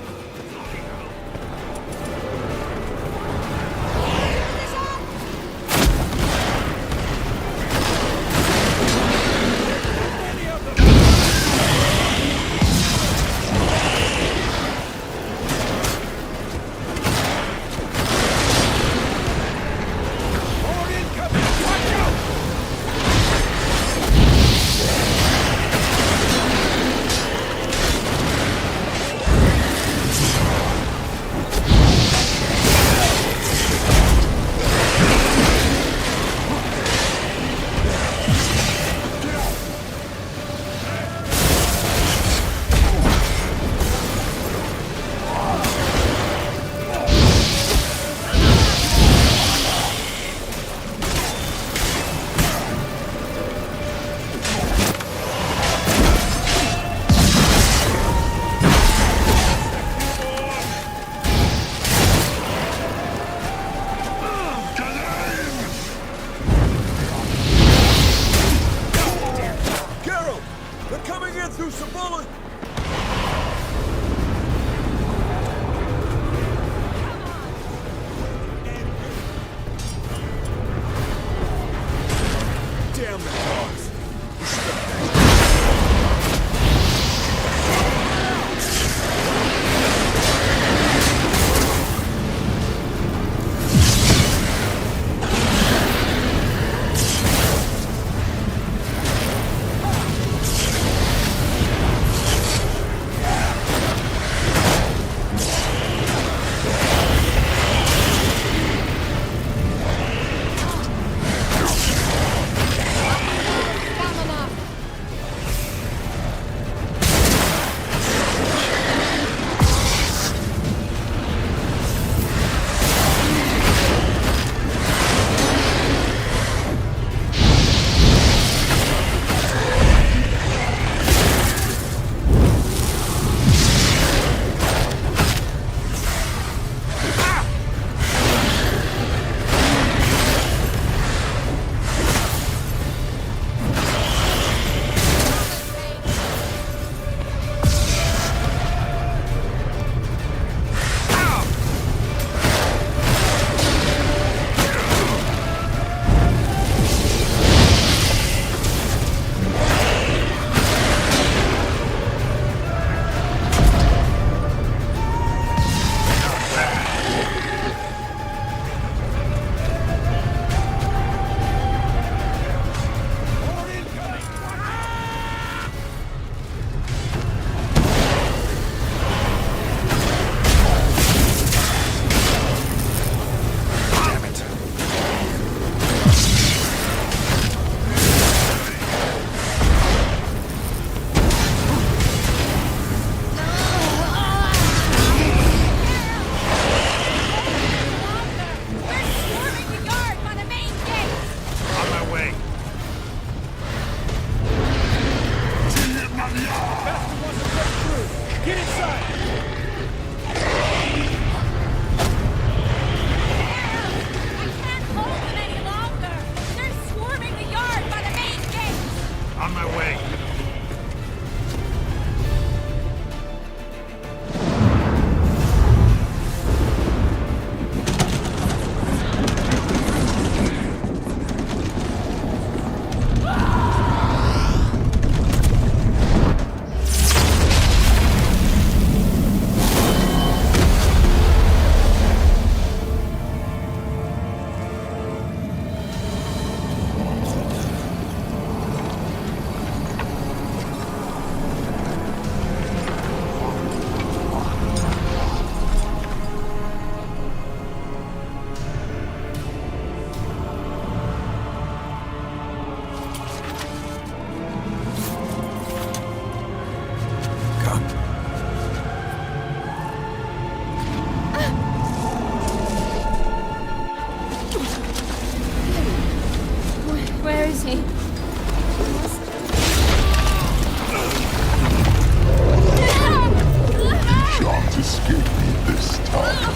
me. Shan't escape me this time.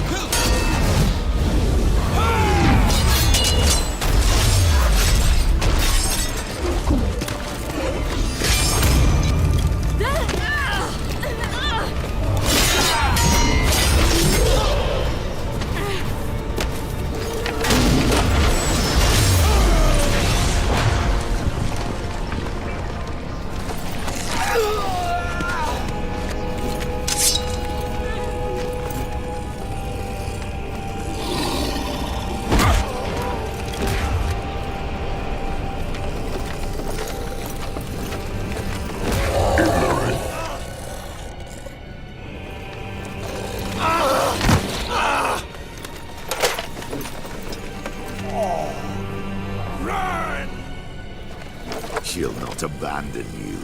She'll not abandon you.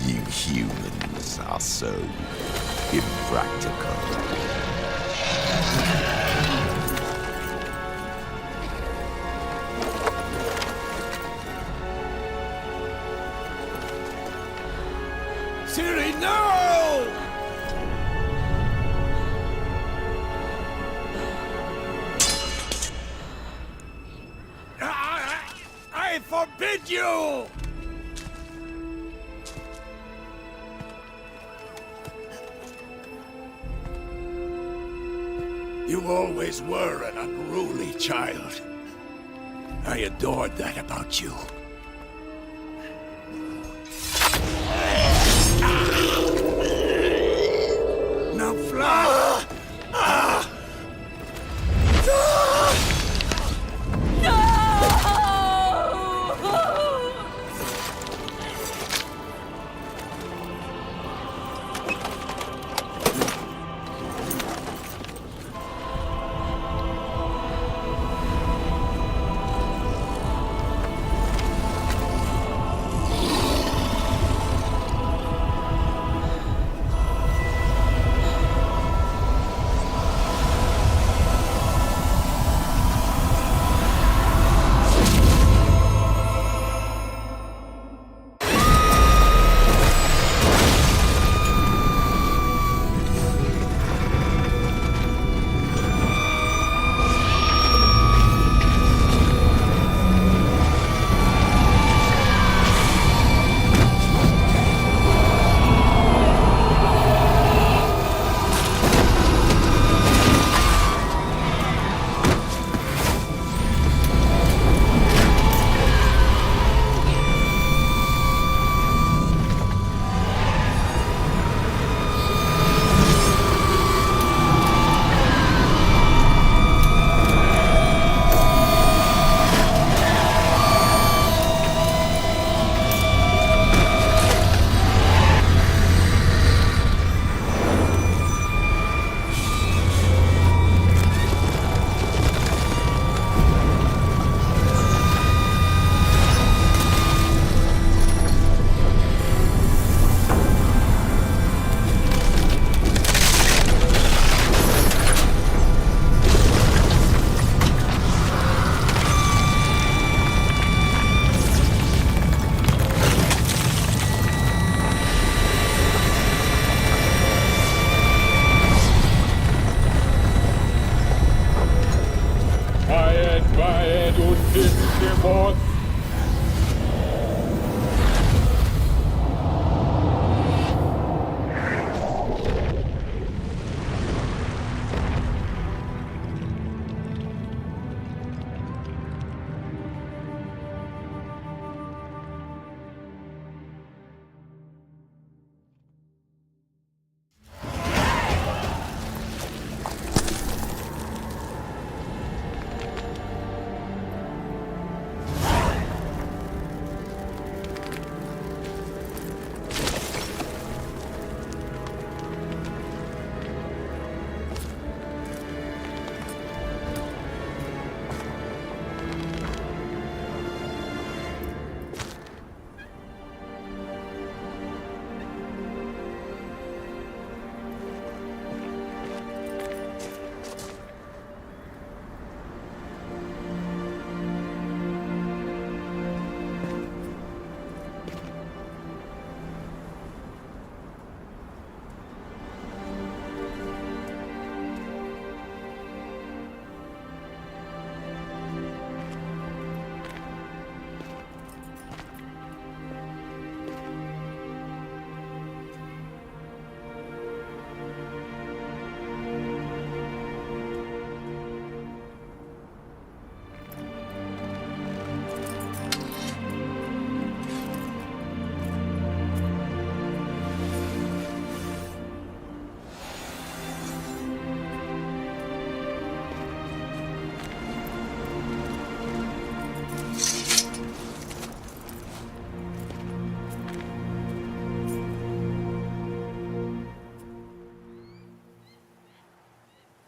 You humans are so impractical. Ciri, no! I forbid you! You always were an unruly child. I adored that about you. Now fly!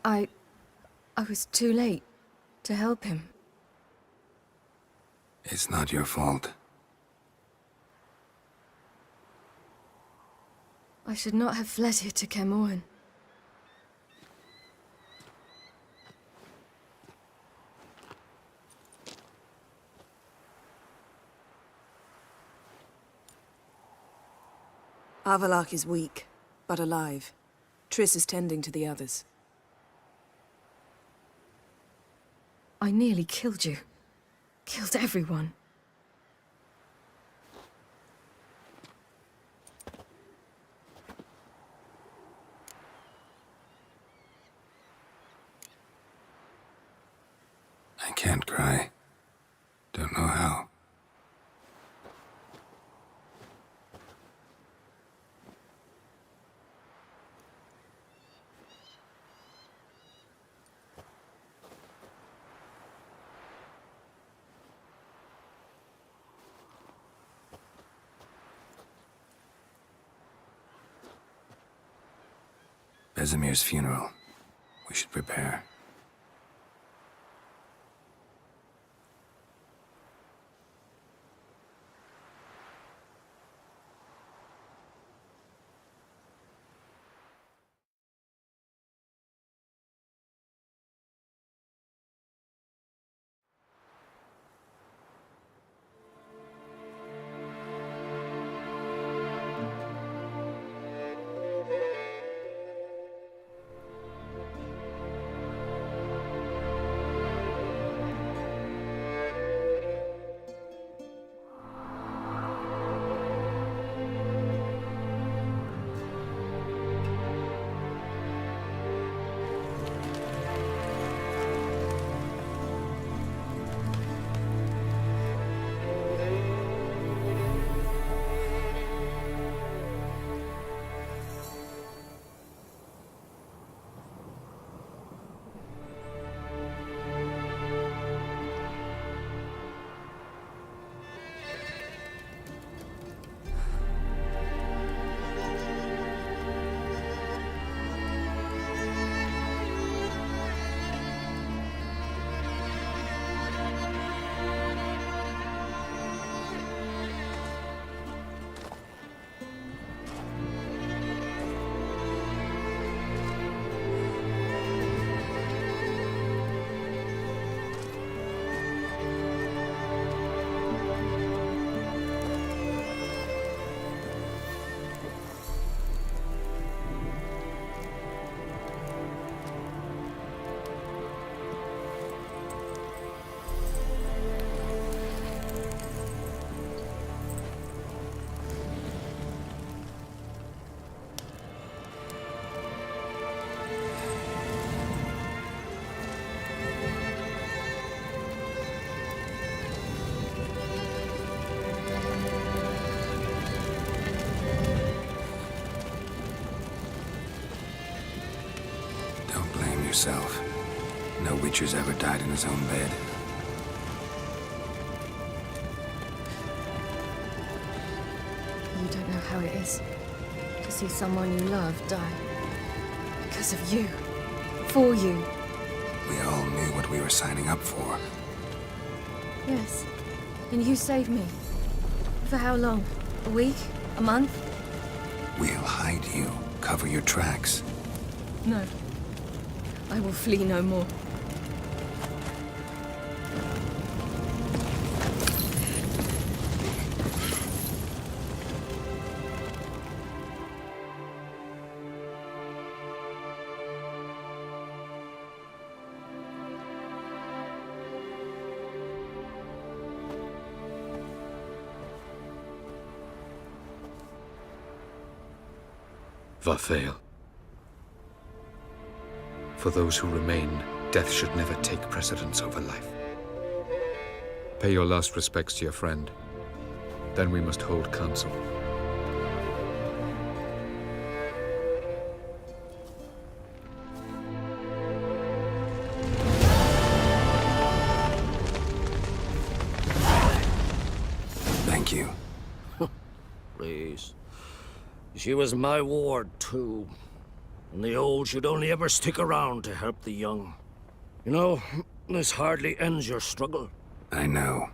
I was too late to help him. It's not your fault. I should not have fled here to Kermoren. Avallac'h is weak, but alive. Triss is tending to the others. I nearly killed you. Killed everyone. I can't cry. Don't know how. Vesemir's funeral. We should prepare. Yourself. No Witcher's ever died in his own bed. You don't know how it is to see someone you love die. Because of you. For you. We all knew what we were signing up for. Yes. And you saved me. For how long? A week? A month? We'll hide you. Cover your tracks. No. I will flee no more. Varthael. For those who remain, death should never take precedence over life. Pay your last respects to your friend. Then we must hold council. Thank you. Please. She was my ward, too. And the old should only ever stick around to help the young. You know, this hardly ends your struggle. I know.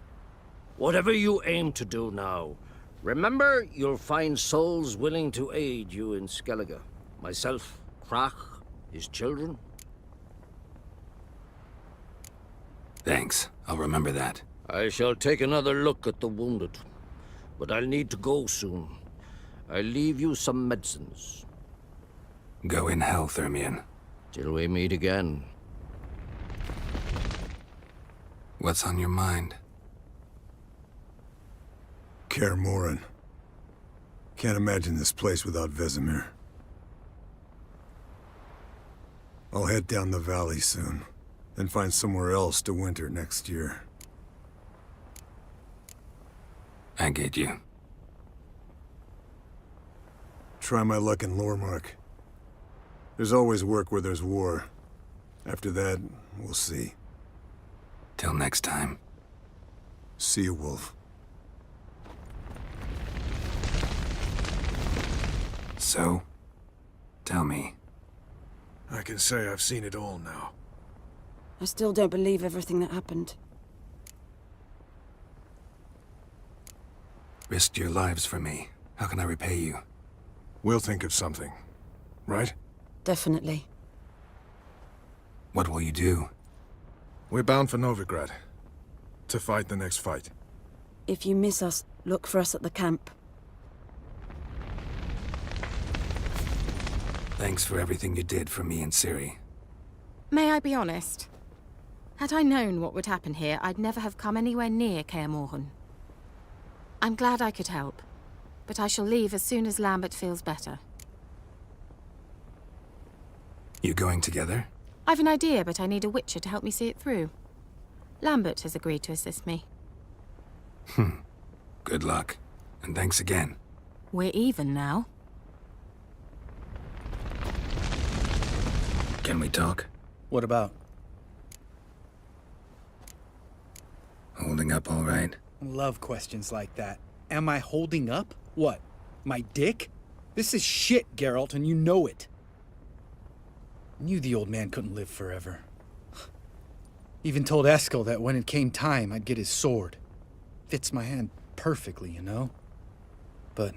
Whatever you aim to do now, remember you'll find souls willing to aid you in Skellige. Myself, Krach, his children. Thanks. I'll remember that. I shall take another look at the wounded, but I'll need to go soon. I'll leave you some medicines. Go in health, Ermion. Till we meet again. What's on your mind? Kaer Morhen. Can't imagine this place without Vesemir. I'll head down the valley soon, then find somewhere else to winter next year. I get you. Try my luck in Lormark. There's always work where there's war. After that, we'll see. Till next time. See you, Wolf. So, tell me. I can say I've seen it all now. I still don't believe everything that happened. Risked your lives for me. How can I repay you? We'll think of something, right? Definitely. What will you do? We're bound for Novigrad. To fight the next fight. If you miss us, look for us at the camp. Thanks for everything you did for me and Ciri. May I be honest? Had I known what would happen here, I'd never have come anywhere near Kaer Morhen. I'm glad I could help, but I shall leave as soon as Lambert feels better. You going together? I've an idea, but I need a witcher to help me see it through. Lambert has agreed to assist me. Good luck. And thanks again. We're even now. Can we talk? What about? Holding up all right? Love questions like that. Am I holding up? What? My dick? This is shit, Geralt, and you know it. Knew the old man couldn't live forever. Even told Eskel that when it came time, I'd get his sword. Fits my hand perfectly, you know? But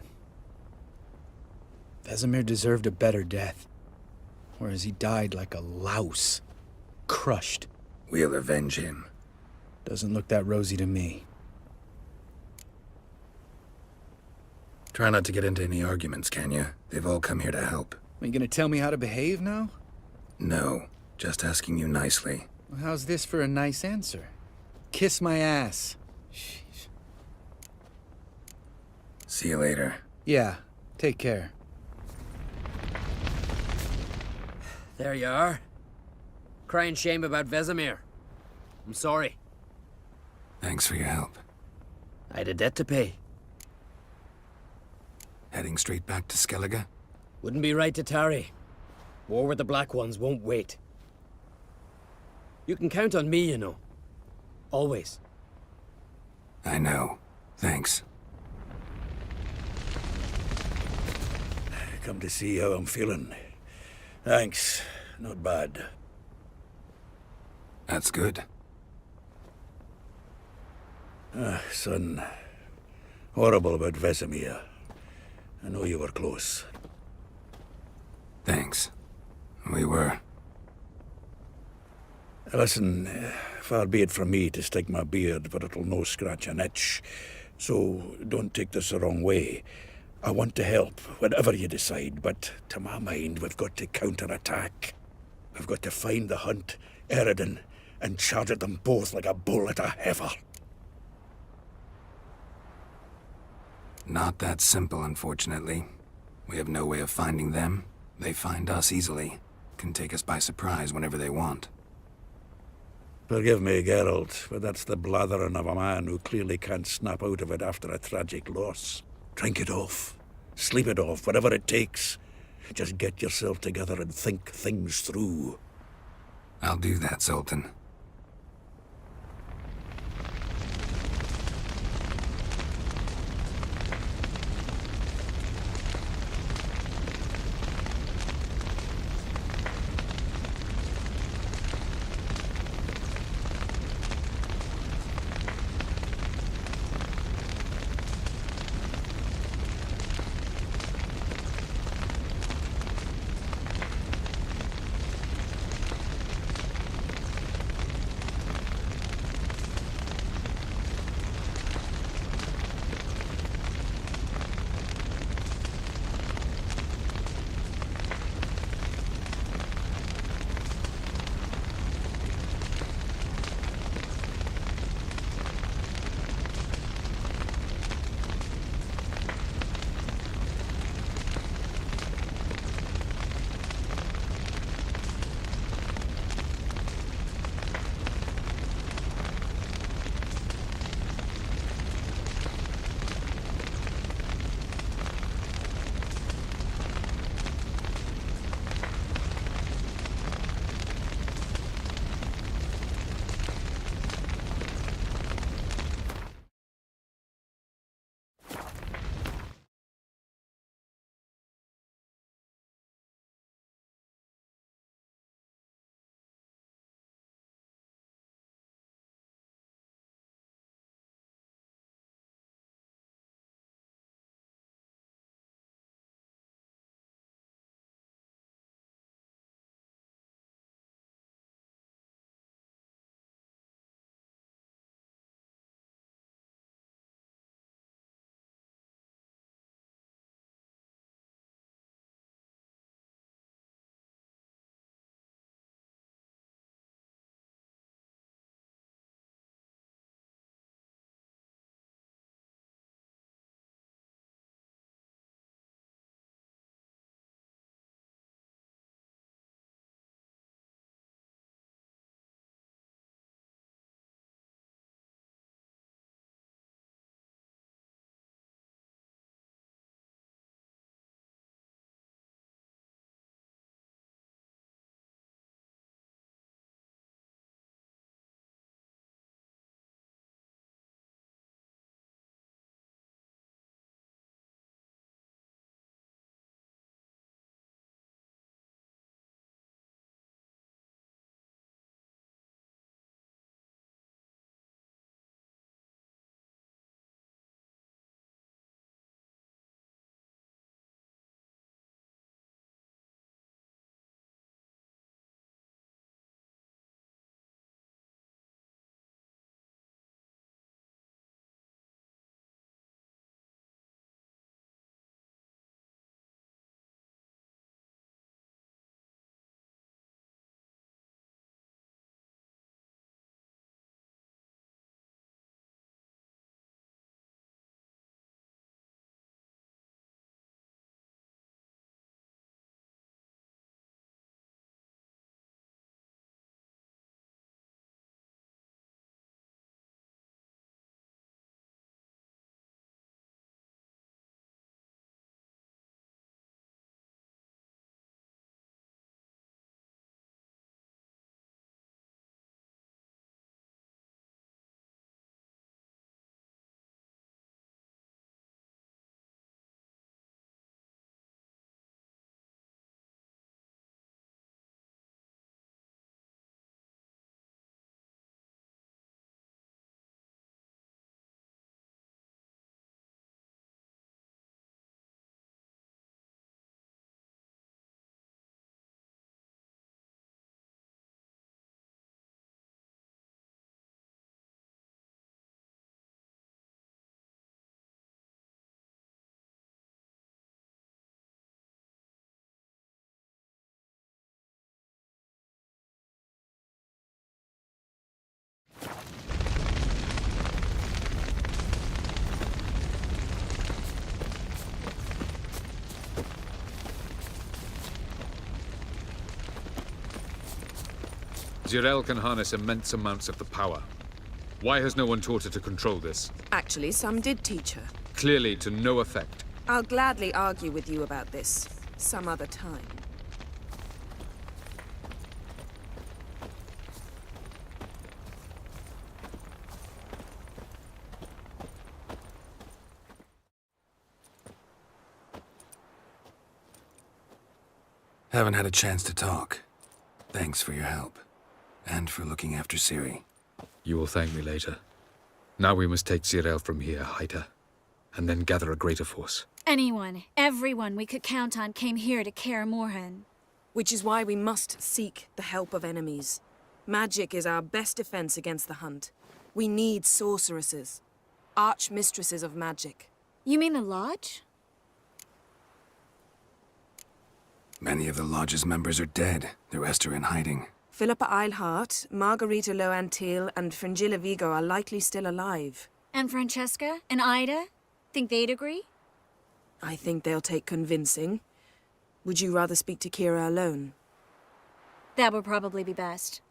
Vesemir deserved a better death. Whereas he died like a louse. Crushed. We'll avenge him. Doesn't look that rosy to me. Try not to get into any arguments, can you? They've all come here to help. Are you gonna tell me how to behave now? No, just asking you nicely. Well, how's this for a nice answer? Kiss my ass. Jeez. See you later. Yeah, take care. There you are. Crying shame about Vesemir. I'm sorry. Thanks for your help. I had a debt to pay. Heading straight back to Skellige? Wouldn't be right to tarry. War with the Black Ones won't wait. You can count on me, you know. Always. I know. Thanks. Come to see how I'm feeling. Thanks. Not bad. That's good. Son. Horrible about Vesemir. I know you were close. Thanks. We were. Listen, far be it from me to stick my beard, but it'll no scratch an itch. So don't take this the wrong way. I want to help, whatever you decide, but to my mind, we've got to counterattack. We've got to find the Hunt, Eredin, and charge at them both like a bull at a heifer. Not that simple, unfortunately. We have no way of finding them. They find us easily. Can take us by surprise whenever they want. Forgive me, Geralt, but that's the blathering of a man who clearly can't snap out of it after a tragic loss. Drink it off. Sleep it off, whatever it takes. Just get yourself together and think things through. I'll do that, Sultan. Jirel can harness immense amounts of the power. Why has no one taught her to control this? Actually, some did teach her. Clearly to no effect. I'll gladly argue with you about this some other time. Haven't had a chance to talk. Thanks for your help. And for looking after Ciri. You will thank me later. Now we must take Jirel from here, hide her, and then gather a greater force. Anyone, everyone we could count on came here to Kaer Morhen. Which is why we must seek the help of enemies. Magic is our best defense against the Hunt. We need sorceresses. Archmistresses of magic. You mean the Lodge? Many of the Lodge's members are dead. The rest are in hiding. Philippa Eilhart, Margarita Loantil, and Fringilla Vigo are likely still alive. And Francesca and Ida? Think they'd agree? I think they'll take convincing. Would you rather speak to Kira alone? That would probably be best.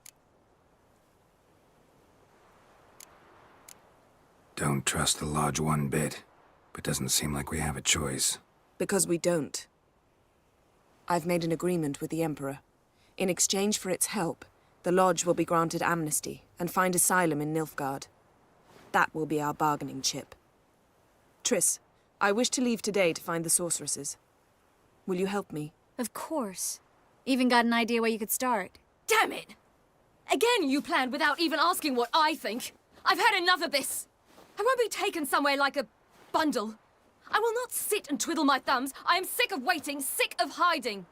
Don't trust the Lodge one bit, but doesn't seem like we have a choice. Because we don't. I've made an agreement with the Emperor. In exchange for its help, the Lodge will be granted amnesty and find asylum in Nilfgaard. That will be our bargaining chip. Triss, I wish to leave today to find the sorceresses. Will you help me? Of course. Even got an idea where you could start. Damn it! Again you planned without even asking what I think. I've had enough of this. I won't be taken somewhere like a bundle. I will not sit and twiddle my thumbs. I am sick of waiting, sick of hiding.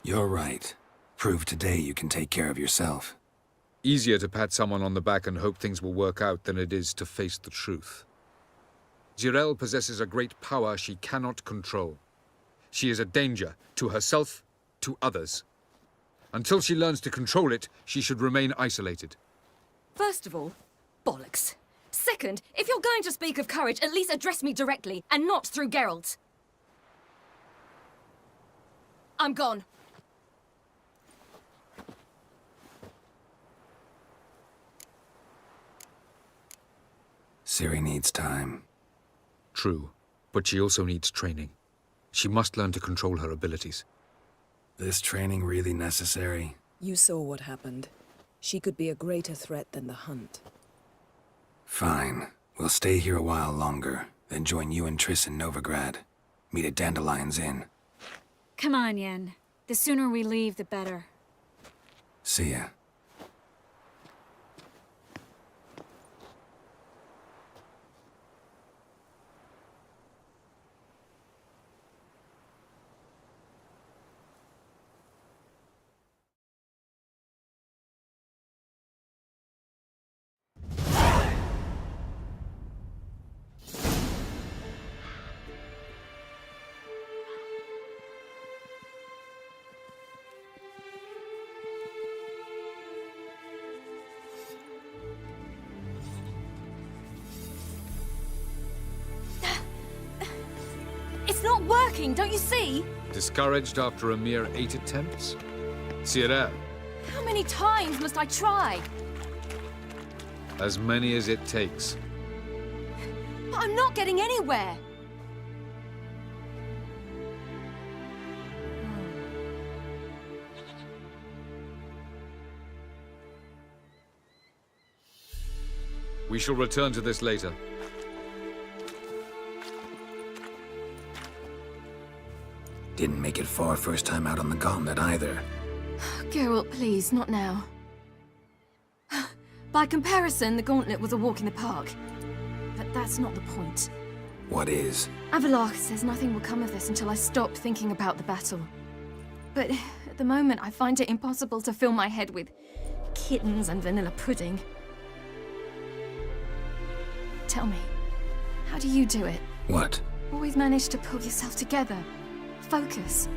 You're right. Prove today you can take care of yourself. Easier to pat someone on the back and hope things will work out than it is to face the truth. Jirel possesses a great power she cannot control. She is a danger to herself, to others. Until she learns to control it, she should remain isolated. First of all, bollocks. Second, if you're going to speak of courage, at least address me directly, and not through Geralt. I'm gone. Ciri needs time. True, but she also needs training. She must learn to control her abilities. This training really necessary? You saw what happened. She could be a greater threat than the Hunt. Fine. We'll stay here a while longer, then join you and Triss in Novigrad. Meet at Dandelion's Inn. Come on, Yen. The sooner we leave, the better. See ya. It's not working, don't you see? Discouraged after a mere 8 attempts? Ciri, How many times must I try? as many as it takes. But I'm not getting anywhere. We shall return to this later. Didn't make it far first time out on the gauntlet either. Geralt, please, not now. By comparison, the gauntlet was a walk in the park. But that's not the point. What is? Avallac'h says nothing will come of this until I stop thinking about the battle. But at the moment, I find it impossible to fill my head with kittens and vanilla pudding. Tell me, how do you do it? What? Always manage to pull yourself together. Focus.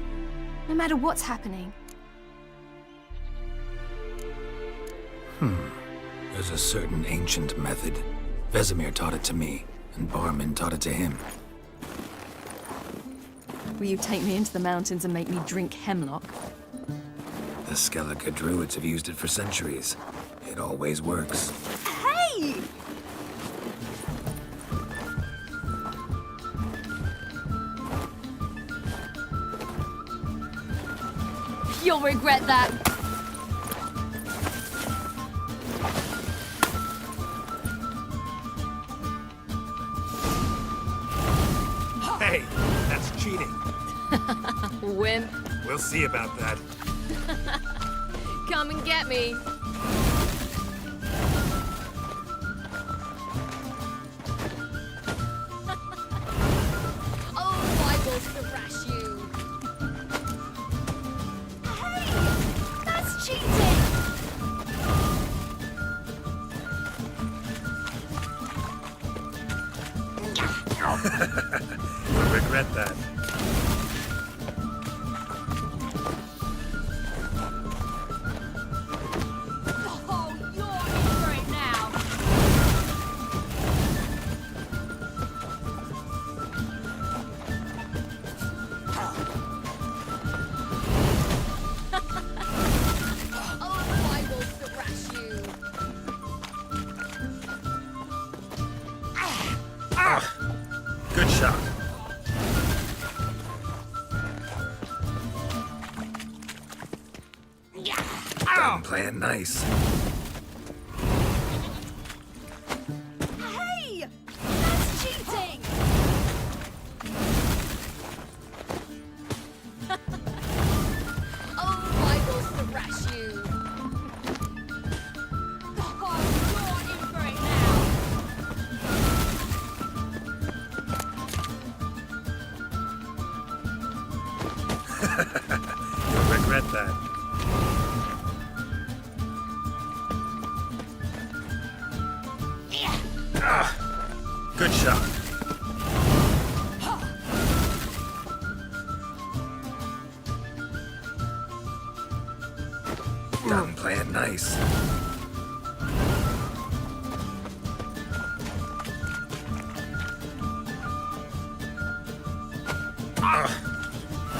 No matter what's happening. There's a certain ancient method. Vesemir taught it to me, and Barman taught it to him. Will you take me into the mountains and make me drink hemlock? The Skellige druids have used it for centuries. It always works. Hey! You'll regret that. Hey, that's cheating. Wimp. We'll see about that. Come and get me. Oh, I will thrash you. Hey, that's cheating. You'll regret that. Good shot. Done playing nice. Hey! That's cheating! Oh, I will thrash you. Oh, you're in for it now. You'll regret that. Good shot. Done playing nice.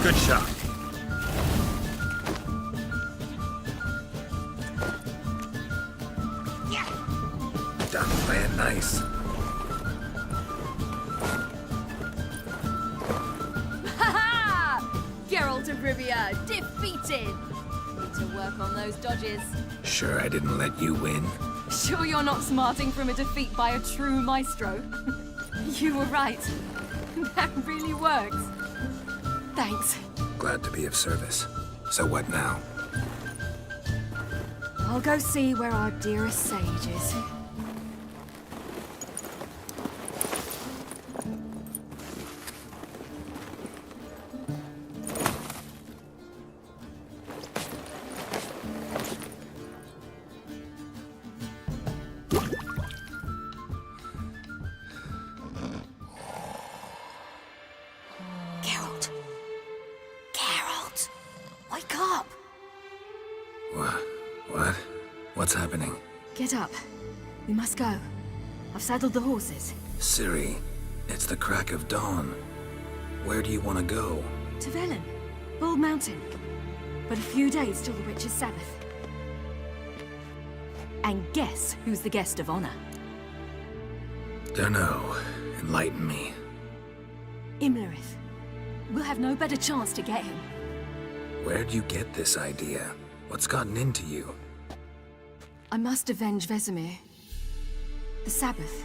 Good shot. Done playing nice. Geralt of Rivia, defeated! Need to work on those dodges. Sure I didn't let you win? Sure you're not smarting from a defeat by a true maestro? You were right. That really works. Thanks. Glad to be of service. So what now? I'll go see where our dearest sage is. Geralt. Geralt! Wake up! What? What's happening? Get up. We must go. I've saddled the horses. Ciri, it's the crack of dawn. Where do you want to go? To Velen. Bald Mountain. But a few days till the Witch's Sabbath. And guess who's the guest of honor? Dunno. Enlighten me. Imlerith. We'll have no better chance to get him. Where'd you get this idea? What's gotten into you? I must avenge Vesemir. The Sabbath.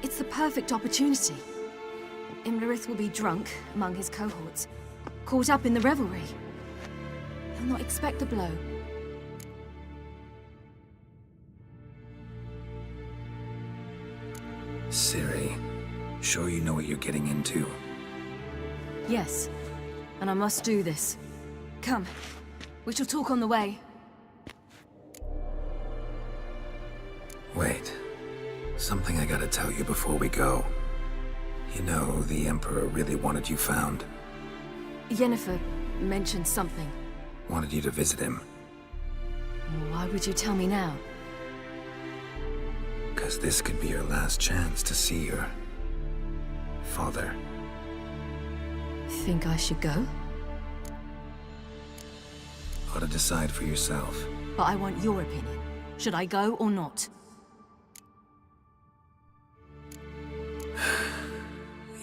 It's the perfect opportunity. Imlerith will be drunk among his cohorts, caught up in the revelry. He'll not expect a blow. Ciri, sure you know what you're getting into? Yes, and I must do this. Come, we shall talk on the way. Wait. Something I gotta tell you before we go. You know, the Emperor really wanted you found. Yennefer mentioned something. Wanted you to visit him. Why would you tell me now? 'Cause this could be your last chance to see your father. Think I should go? Ought to decide for yourself. But I want your opinion. Should I go or not?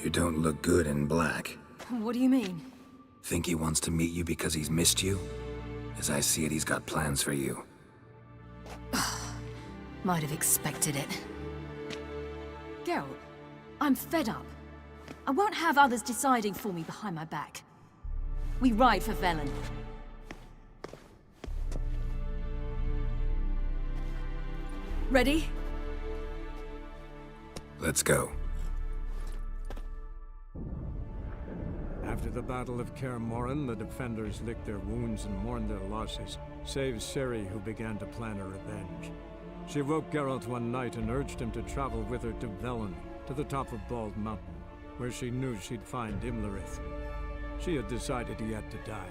You don't look good in black. What do you mean? Think he wants to meet you because he's missed you? As I see it, he's got plans for you. Might have expected it. Geralt, I'm fed up. I won't have others deciding for me behind my back. We ride for Velen. Ready? Let's go. After the Battle of Kaer Morhen, the defenders licked their wounds and mourned their losses, save Ciri, who began to plan a revenge. She woke Geralt one night and urged him to travel with her to Velen, to the top of Bald Mountain, where she knew she'd find Imlerith. She had decided he had to die.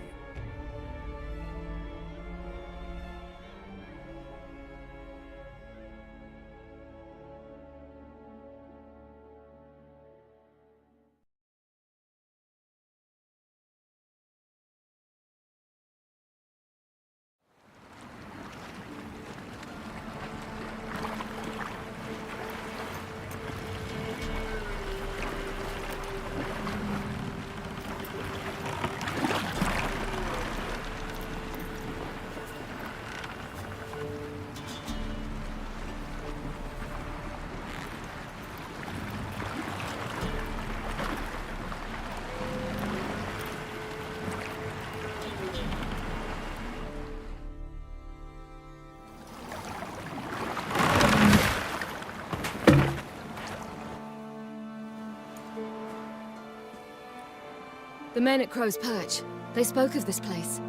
The men at Crow's Perch, they spoke of this place.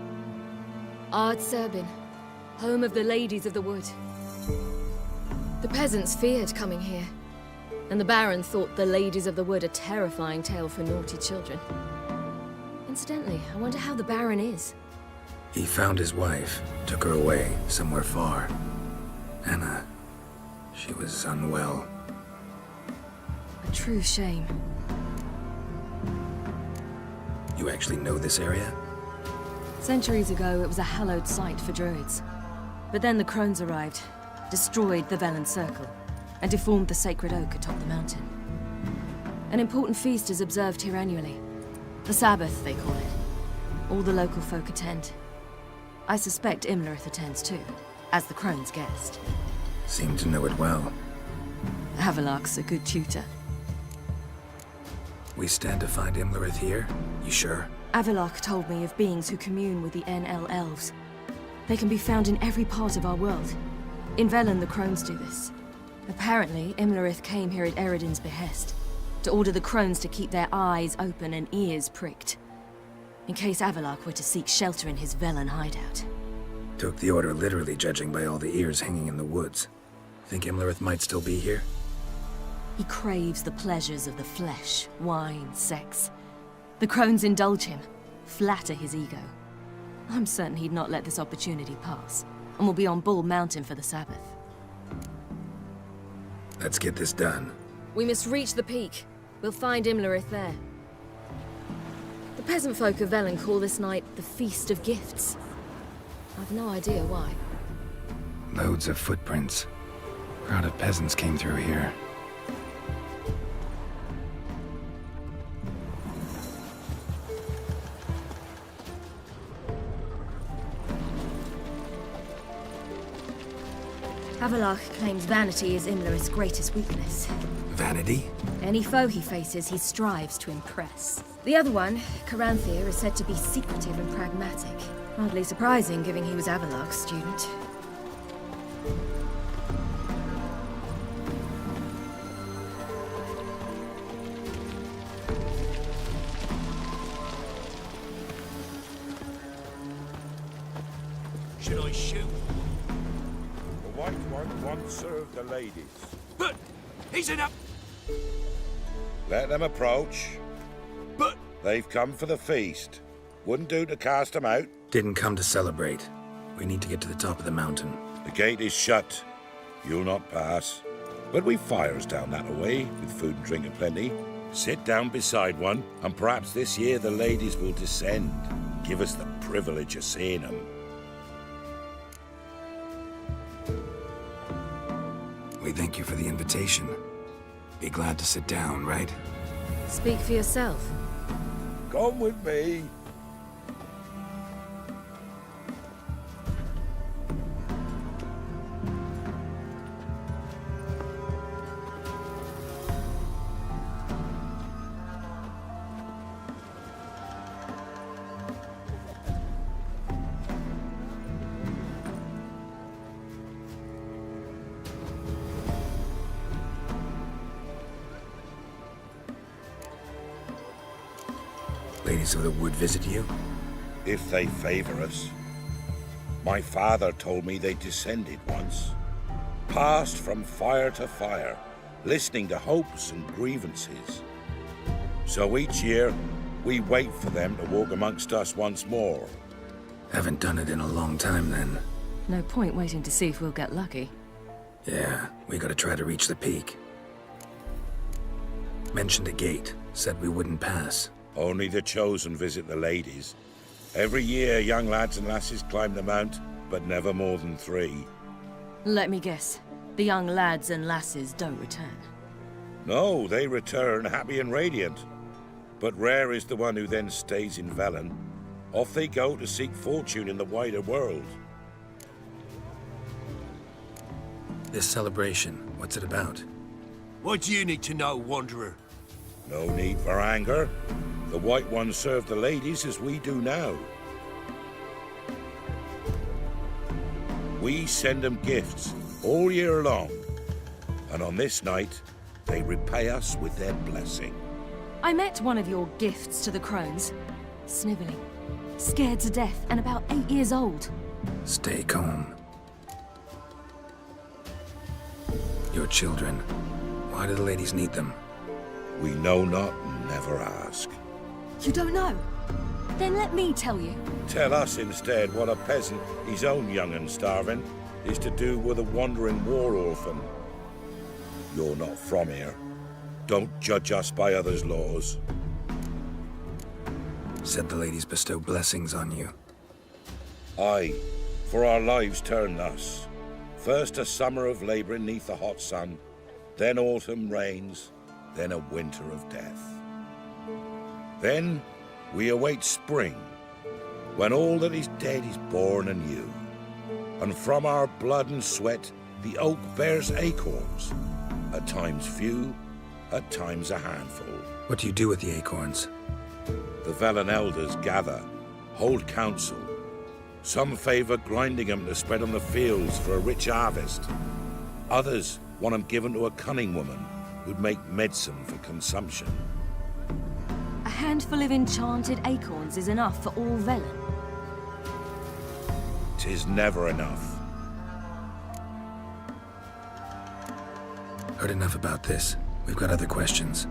Ard Serbin, home of the Ladies of the Wood. The peasants feared coming here, and the Baron thought the Ladies of the Wood a terrifying tale for naughty children. Incidentally, I wonder how the Baron is. He found his wife, took her away, somewhere far. Anna, she was unwell. A true shame. You actually know this area? Centuries ago, it was a hallowed site for druids. But then the crones arrived, destroyed the Velen Circle, and deformed the sacred oak atop the mountain. An important feast is observed here annually. The Sabbath, they call it. All the local folk attend. I suspect Imlerith attends too, as the crone's guest. Seem to know it well. Avalok's a good tutor. We stand to find Imlerith here? You sure? Avalok told me of beings who commune with the NL elves. They can be found in every part of our world. In Velen, the crones do this. Apparently, Imlerith came here at Eredin's behest, to order the crones to keep their eyes open and ears pricked, in case Avalok were to seek shelter in his Velen hideout. Took the order literally, judging by all the ears hanging in the woods. Think Imlerith might still be here? He craves the pleasures of the flesh, wine, sex. The crones indulge him, flatter his ego. I'm certain he'd not let this opportunity pass, and will be on Bull Mountain for the Sabbath. Let's get this done. We must reach the peak. We'll find Imlerith there. The peasant folk of Velen call this night the Feast of Gifts. I've no idea why. Loads of footprints. Crowd of peasants came through here. Avalok claims vanity is Imlerith's greatest weakness. Vanity? Any foe he faces, he strives to impress. The other one, Caranthir, is said to be secretive and pragmatic. Hardly surprising, given he was Avalok's student. Should I shoot? The white one once served the ladies. But he's in a... Let them approach. But... They've come for the feast. Wouldn't do to cast them out. Didn't come to celebrate. We need to get to the top of the mountain. The gate is shut. You'll not pass. But we've fires down that way, with food and drink aplenty. Sit down beside one, and perhaps this year the ladies will descend. Give us the privilege of seeing them. We thank you for the invitation. Be glad to sit down, right? Speak for yourself. Come with me. Ladies of the Wood visit you? If they favor us. My father told me they descended once. Passed from fire to fire, listening to hopes and grievances. So each year, we wait for them to walk amongst us once more. Haven't done it in a long time, then. No point waiting to see if we'll get lucky. Yeah, we gotta try to reach the peak. Mentioned a gate, said we wouldn't pass. Only the chosen visit the ladies. Every year, young lads and lasses climb the mount, but never more than 3. Let me guess. The young lads and lasses don't return. No, they return happy and radiant. But rare is the one who then stays in Velen. Off they go to seek fortune in the wider world. This celebration, what's it about? What do you need to know, Wanderer? No need for anger. The White Ones serve the ladies as we do now. We send them gifts all year long. And on this night, they repay us with their blessing. I met one of your gifts to the crones. Snivelling. Scared to death and about 8 years old. Stay calm. Your children. Why do the ladies need them? We know not and never ask. You don't know? Then let me tell you. Tell us instead what a peasant, his own young and starving, is to do with a wandering war orphan. You're not from here. Don't judge us by others' laws. Said the ladies bestow blessings on you. Aye, for our lives turn thus. First a summer of labouring neath the hot sun, then autumn rains, then a winter of death. Then we await spring, when all that is dead is born anew. And from our blood and sweat the oak bears acorns, at times few, at times a handful. What do you do with the acorns? The Velen elders gather, hold council. Some favour grinding them to spread on the fields for a rich harvest. Others want them given to a cunning woman who'd make medicine for consumption. A handful of enchanted acorns is enough for all Velen. 'Tis never enough. Heard enough about this. We've got other questions.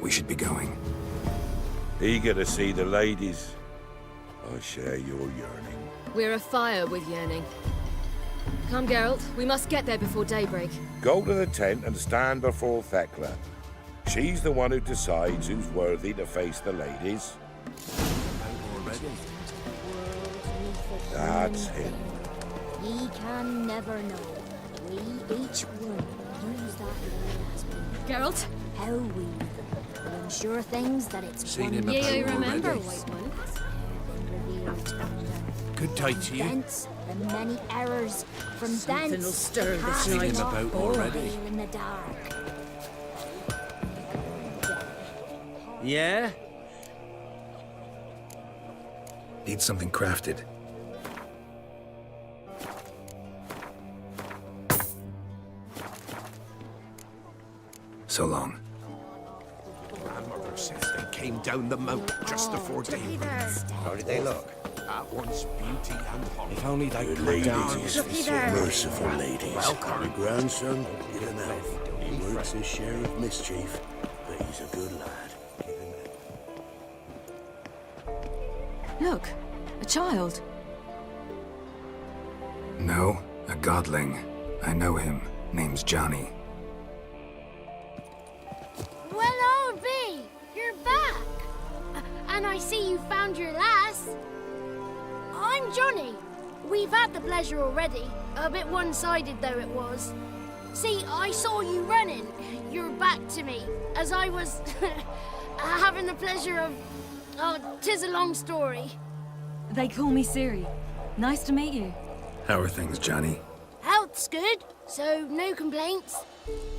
We should be going. Eager to see the ladies. I share your yearning. We're afire with yearning. Come, Geralt. We must get there before daybreak. Go to the tent and stand before Thekla. She's the one who decides who's worthy to face the ladies. That's him. Ye can never know. We each one use that word as we Geralt? how we will ensure things that it's Seen one him Yeah, about I remember, already. White One. Good day to you. Thence the many errors from Something thence will stir the this cast night. of Seen him about all already. here in the dark. Yeah? Need something crafted. So long. Grandmother says they came down the mount just before daybreak. How did they look? At once beauty and holly. If only they Good could ladies. down. Merciful ladies. Welcome. My grandson, even out. He works his share of mischief, but he's a good lad. Look, a child. No, a godling. I know him. Name's Johnny. found your lass. I'm Johnny. We've had the pleasure already. A bit one-sided though it was. See, I saw you running, your back to me, as I was having the pleasure of... Oh, 'tis a long story. They call me Ciri. Nice to meet you. How are things, Johnny? Health's good, so no complaints.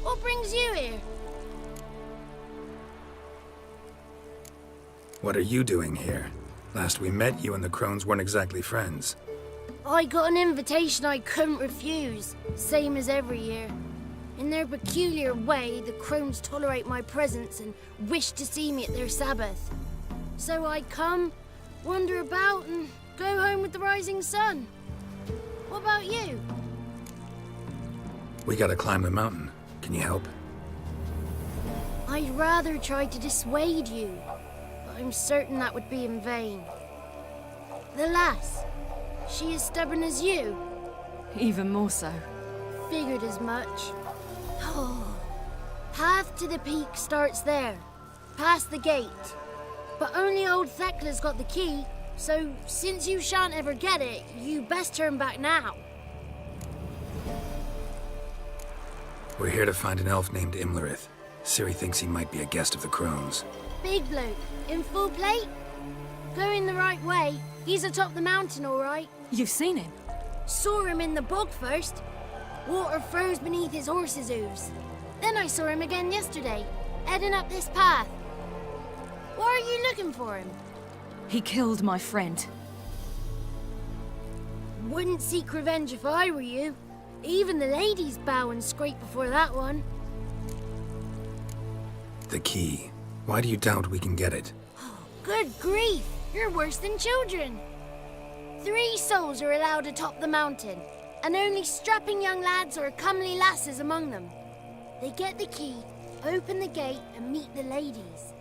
What brings you here? What are you doing here? Last we met, you and the crones weren't exactly friends. I got an invitation I couldn't refuse, same as every year. In their peculiar way, the crones tolerate my presence and wish to see me at their Sabbath. So I come, wander about, and go home with the rising sun. What about you? We gotta climb the mountain. Can you help? I'd rather try to dissuade you, but I'm certain that would be in vain. The lass, she as stubborn as you? Even more so. Figured as much. Oh. Path to the peak starts there, past the gate. But only old Thekla's got the key, so since you shan't ever get it, you best turn back now. We're here to find an elf named Imlerith. Ciri thinks he might be a guest of the crones. Big bloke, in full plate? Going the right way, he's atop the mountain, all right. You've seen him? Saw him in the bog first. Water froze beneath his horse's hooves. Then I saw him again yesterday, heading up this path. Why are you looking for him? He killed my friend. Wouldn't seek revenge if I were you. Even the ladies bow and scrape before that one. The key. Why do you doubt we can get it? Good grief, you're worse than children. 3 souls are allowed atop the mountain, and only strapping young lads or comely lasses among them. They get the key, open the gate, and meet the ladies.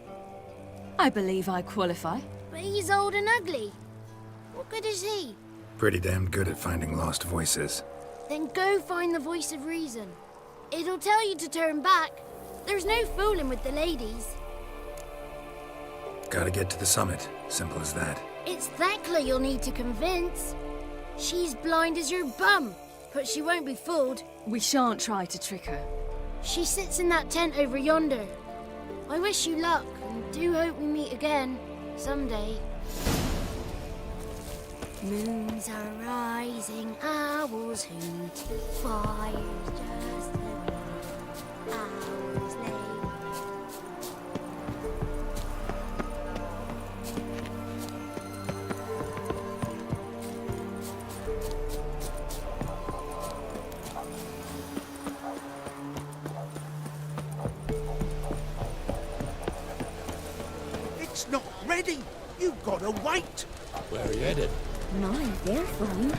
I believe I qualify. But he's old and ugly. What good is he? Pretty damn good at finding lost voices. Then go find the voice of reason. It'll tell you to turn back. There's no fooling with the ladies. Gotta get to the summit. Simple as that. It's Thekla you'll need to convince. She's blind as your bum, but she won't be fooled. We shan't try to trick her. She sits in that tent over yonder. I wish you luck, and do hope we meet again, someday. Moons are rising, owls hoot, fire's just the hours late. It's not ready. You've got to wait. Where are you headed? My, they're fun.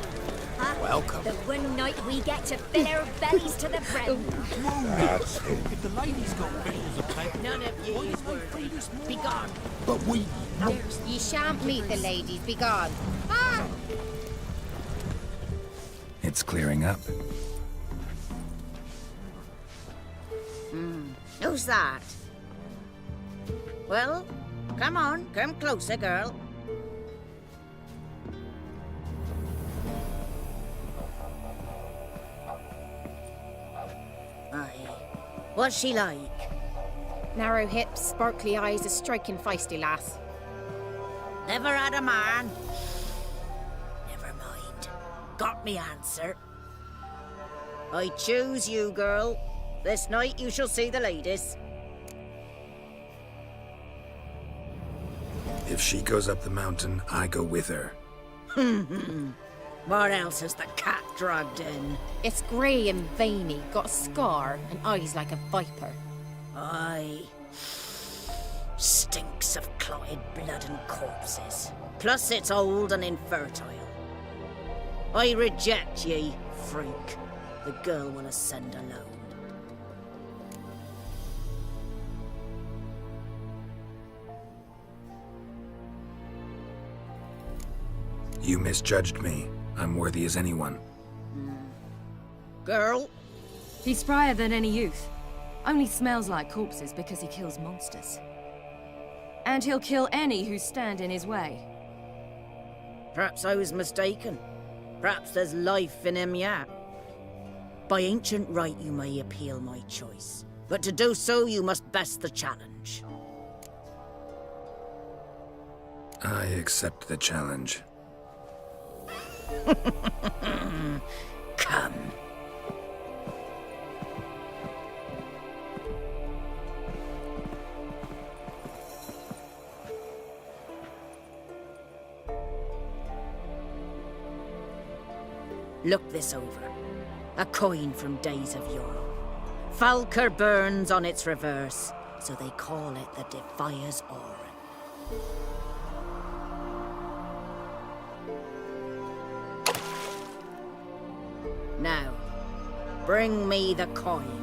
Welcome. The one night we get to fill our bellies to the brim. That's it. If the ladies got bills of pay, None of ye's worthy. Be gone. but we... Ye shan't meet the ladies. Be gone. Ah! It's clearing up. Who's that? Well, come on. Come closer, girl. Aye. What's she like? Narrow hips, sparkly eyes, a striking feisty lass. Never had a man. Never mind. Got me answer. I choose you, girl. This night you shall see the ladies. If she goes up the mountain, I go with her. What else has the cat dragged in? It's grey and veiny, got a scar, and eyes like a viper. Aye. Stinks of clotted blood and corpses. Plus it's old and infertile. I reject ye, freak. The girl will ascend alone. You misjudged me. I'm worthy as anyone. Girl? He's sprier than any youth. Only smells like corpses because he kills monsters. And he'll kill any who stand in his way. Perhaps I was mistaken. Perhaps there's life in him yet. By ancient right, you may appeal my choice. But to do so, you must best the challenge. I accept the challenge. Come. Look this over. A coin from days of yore. Falker burns on its reverse, so they call it the Defier's Oran. Now, bring me the coin.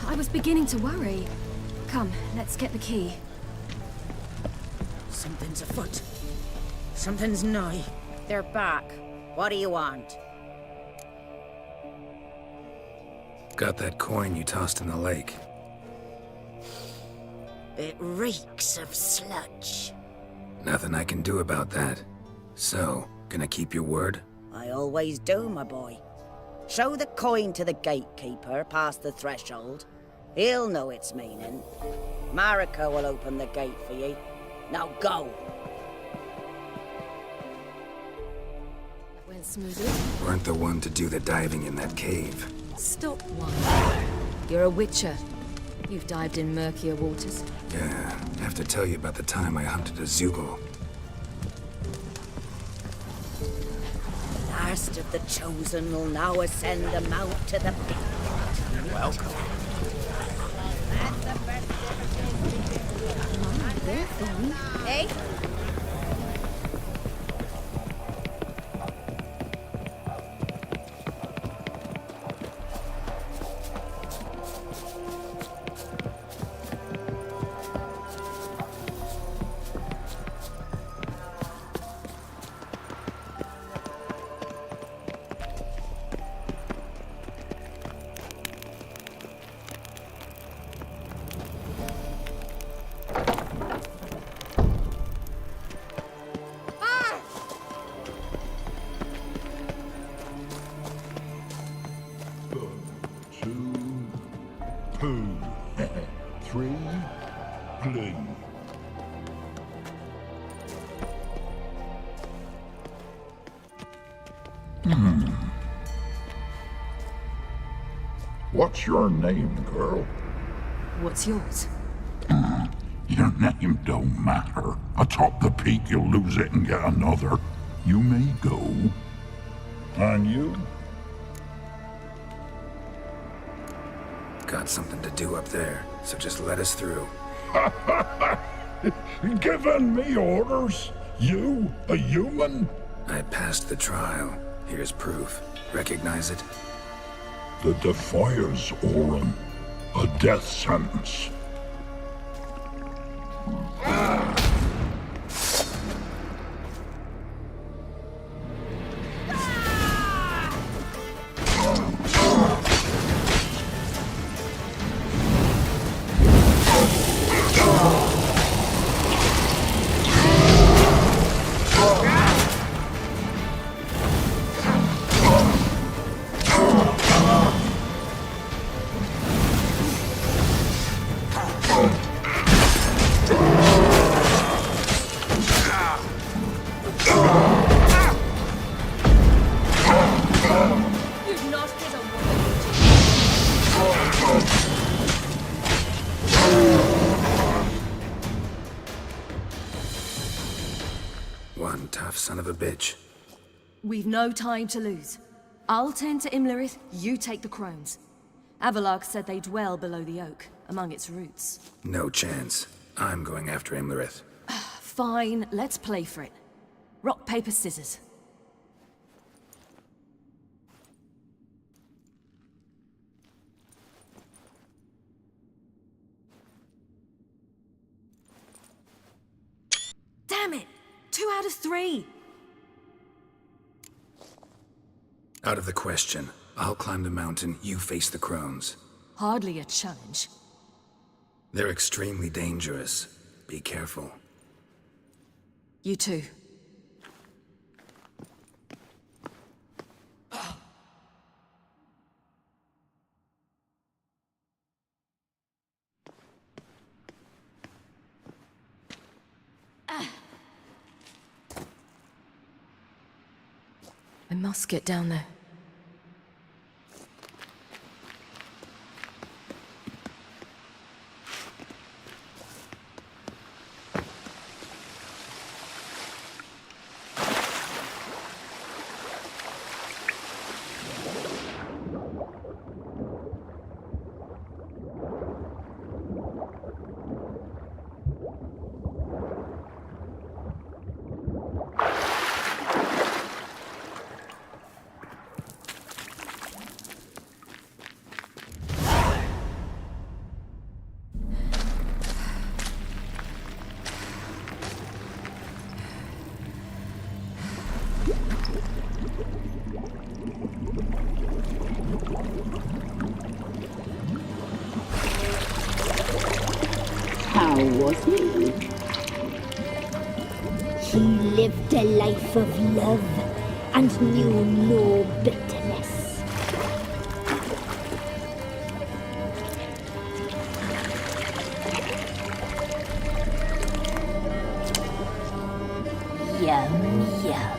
I was beginning to worry. Come, let's get the key. Something's afoot. Something's nigh. They're back. What do you want? Got that coin you tossed in the lake. It reeks of sludge. Nothing I can do about that. So, gonna keep your word? I always do, my boy. Show the coin to the gatekeeper past the threshold. He'll know its meaning. Marika will open the gate for you. Now go! Went smoothly. Weren't the one to do the diving in that cave. Stop one. You're a witcher. You've dived in murkier waters. Yeah, I have to tell you about the time I hunted a Zugel. Last of the chosen will now ascend the mount to the peak. Welcome. Hey? What's your name, girl? What's yours? Your name don't matter. Atop the peak, you'll lose it and get another. You may go. And you? Got something to do up there, so just let us through. Giving me orders? You, a human? I passed the trial. Here's proof. Recognize it? The Defier's Orin. A death sentence. One tough son of a bitch. We've no time to lose. I'll tend to Imlerith, you take the crones. Avalok said they dwell below the oak, among its roots. No chance. I'm going after Imlerith. Fine, let's play for it. Rock, paper, scissors. Damn it! 2 out of 3! Out of the question. I'll climb the mountain, you face the crones. Hardly a challenge. They're extremely dangerous. Be careful. You too. I must get down there. How was he? He lived a life of love and knew no bitterness. Yum, yum.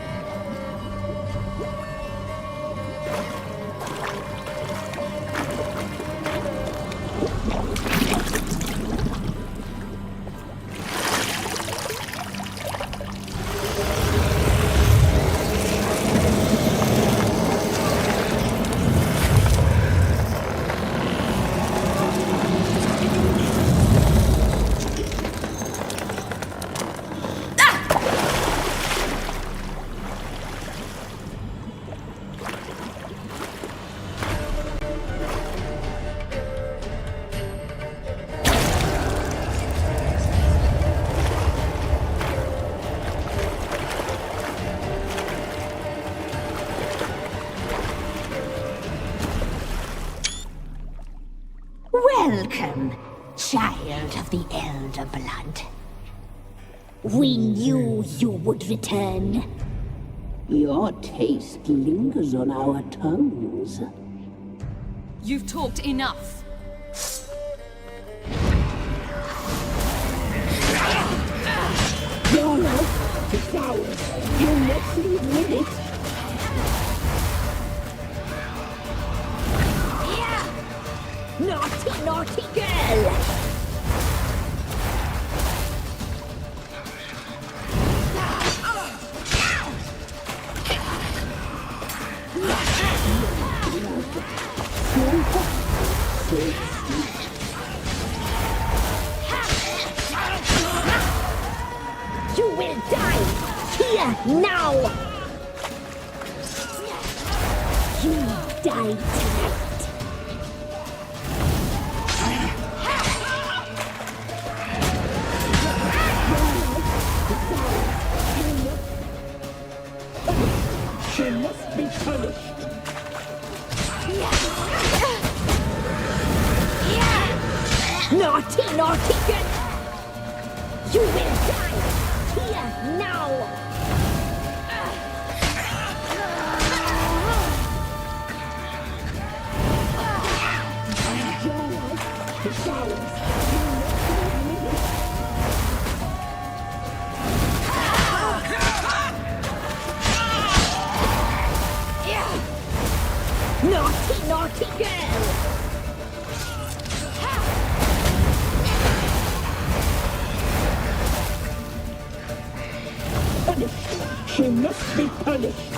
Welcome, child of the Elder Blood. We knew you would return. Your taste lingers on our tongues. You've talked enough. Your love to flowers. You must leave with it. Naughty, naughty girl! You will die here now! You die tonight. She must be punished. Naughty, naughty girl! You will die here now! Naughty, naughty girl! Punished. She must be punished.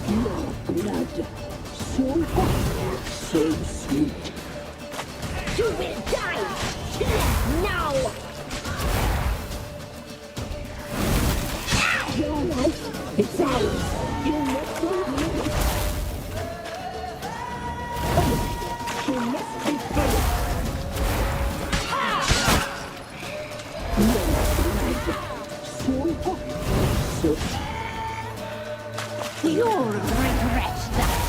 Your blood. So hot, so sweet. You will die here now! Your life, it's ours. You must leave it. Punished. She must be punished. Your blood. So hot, so You'll regret that!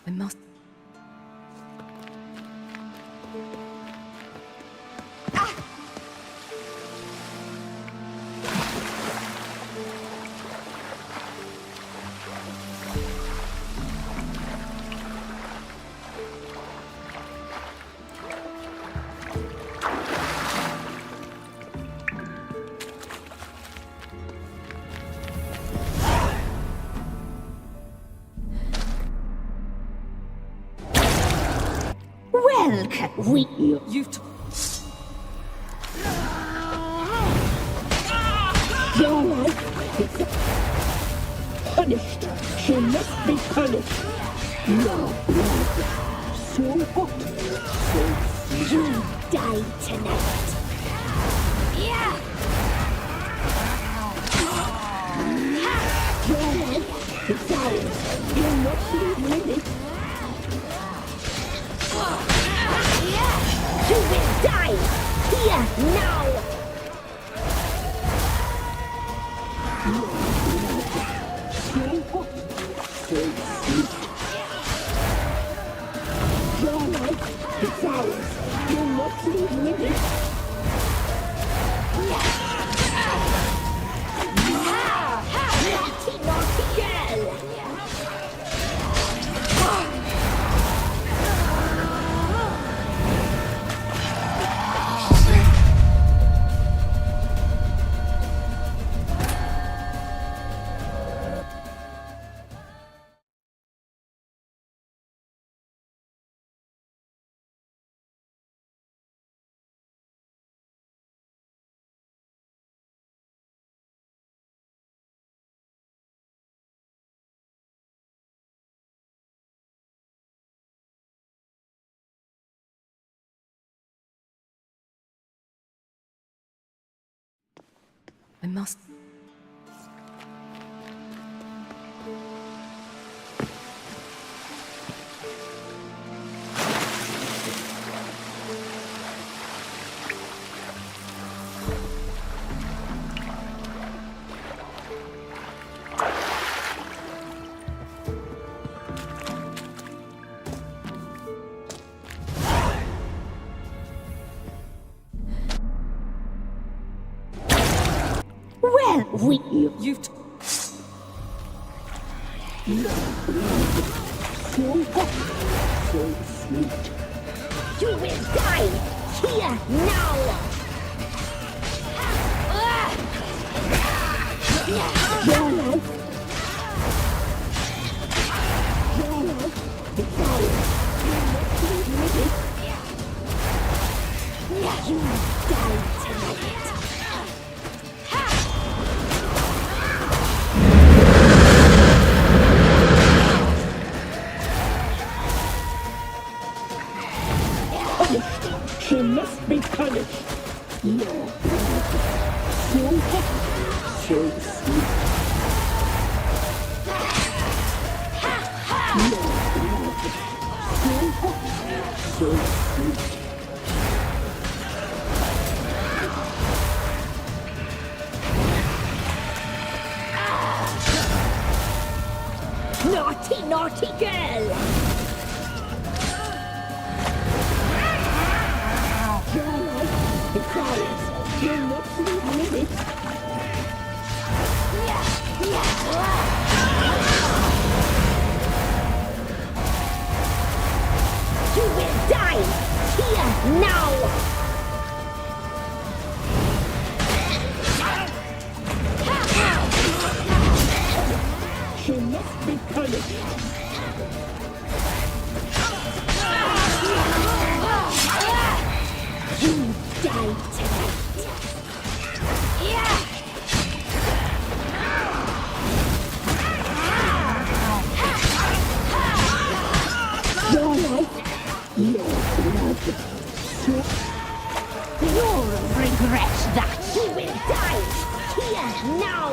I must... Welcome, You've... Your life is punished. She must be punished. Your blood. So hot, so sweet. You die tonight! Your life is ours. You must leave it. You will die here now! So hot, so sweet. Your life is ours. You must leave it. Naughty, naughty girl! I must... we? You've... So hot, so sweet. You will die here now. Your life. Your life. It's ours. You die tonight. She must be punished. No. So hot, so sweet. No. So hot, so sweet. Naughty, naughty girl! Your life is ours. You're not leaving it. You will die here now! She must be punished. You die tonight. Your life, your blood. You'll regret that. You will die here now.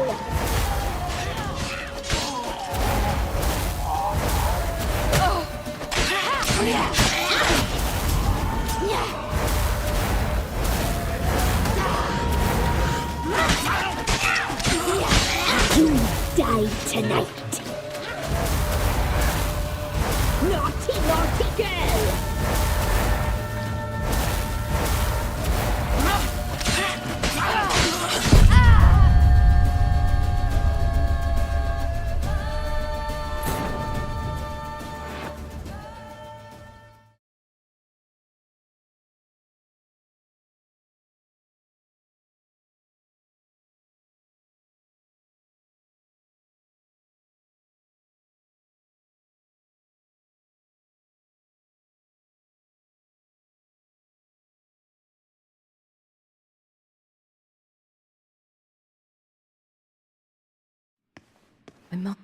You die tonight. Naughty, naughty girl. My mom...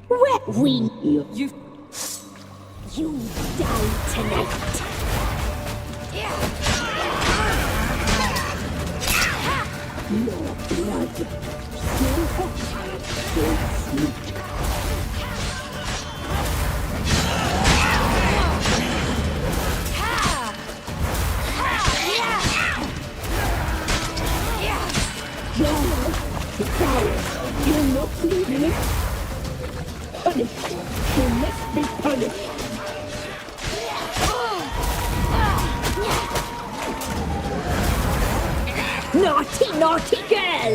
Where we You die tonight. Your blood, so hot, so sweet. Your life is ours. You're not leaving it. Punished. You must be punished. Naughty, naughty girl!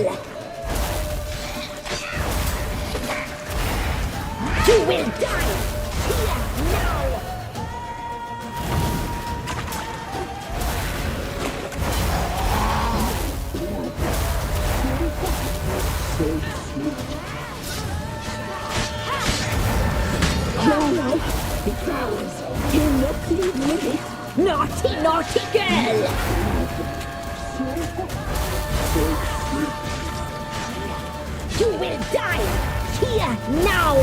You will die here now! Your life is ours. You're not leaving it. Naughty, naughty girl! You will die here now!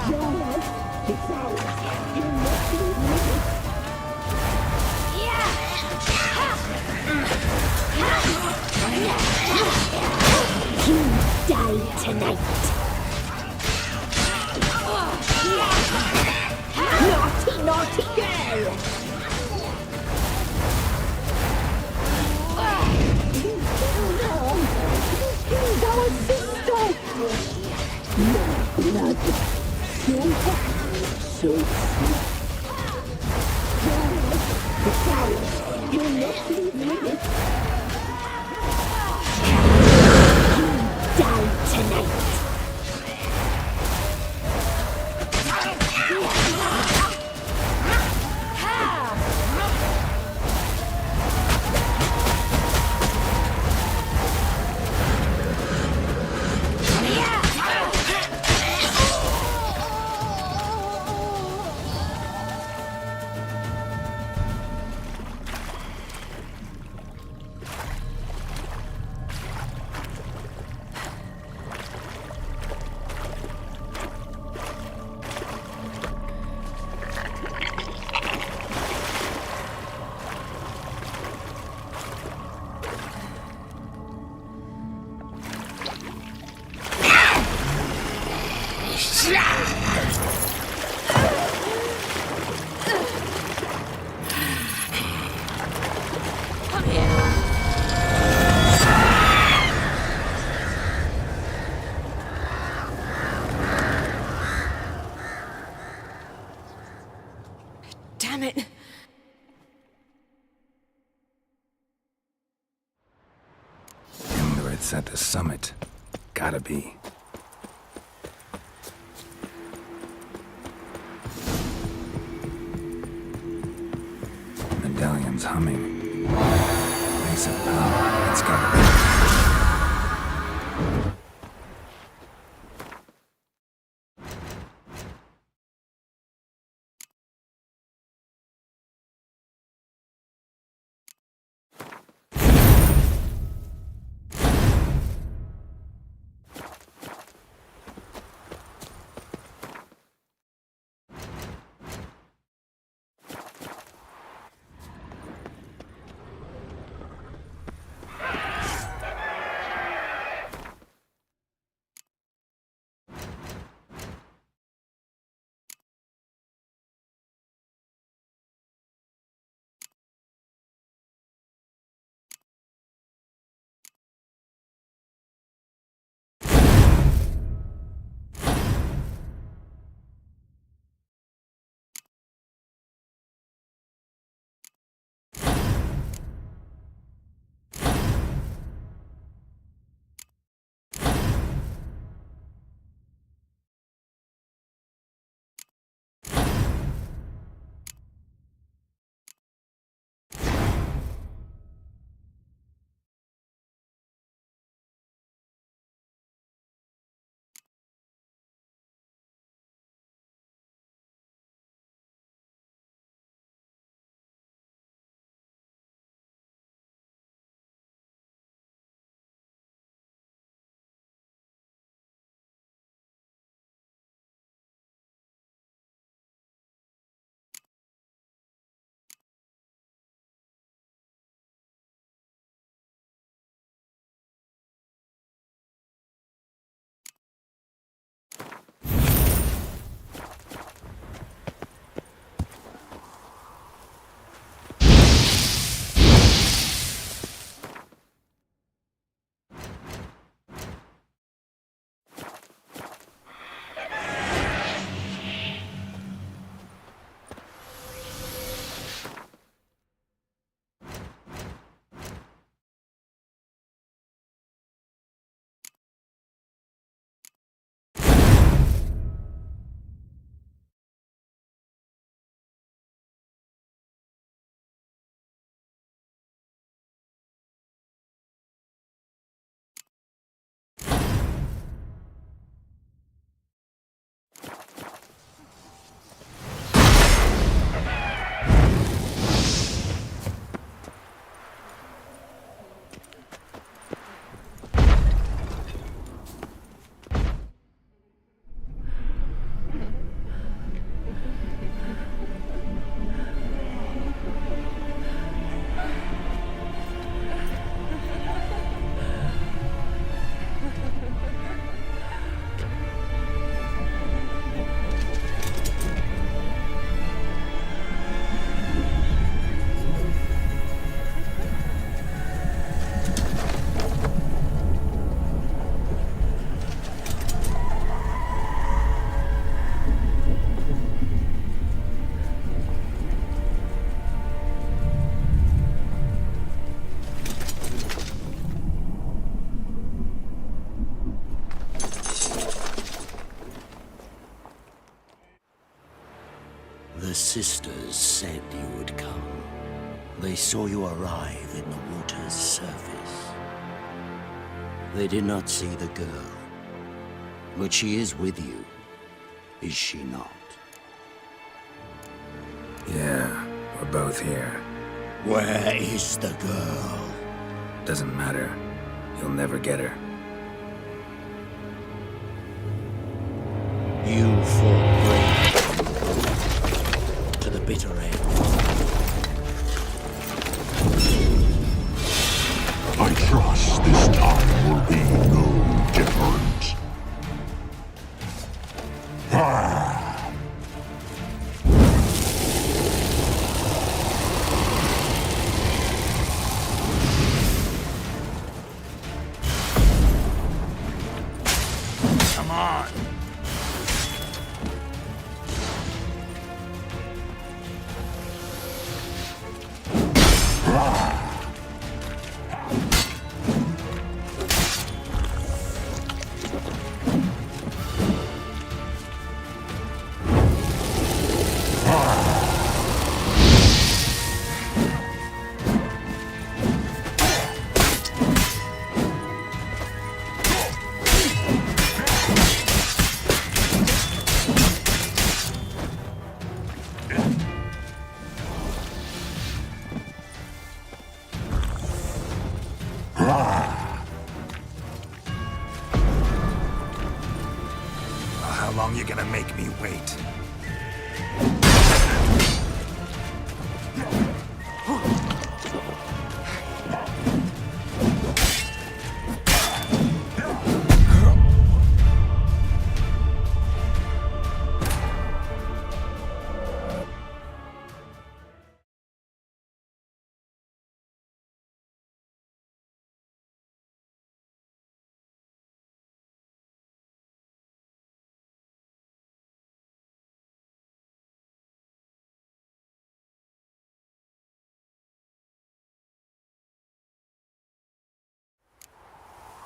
Your life is ours. You're not leaving it. You die Your head so sweet. The flowers, you're not leaving it. You die tonight. Damn it! Whether it's at the summit. Gotta be. Medallion's humming. Place of power. It's gotta be. The sisters said you would come. They saw you arrive in the water's surface. They did not see the girl. But she is with you, is she not? Yeah, we're both here. Where is the girl? Doesn't matter. You'll never get her. You fought bravely to the bitter end. I trust this time will be no different. Come on. How long you gonna make me wait?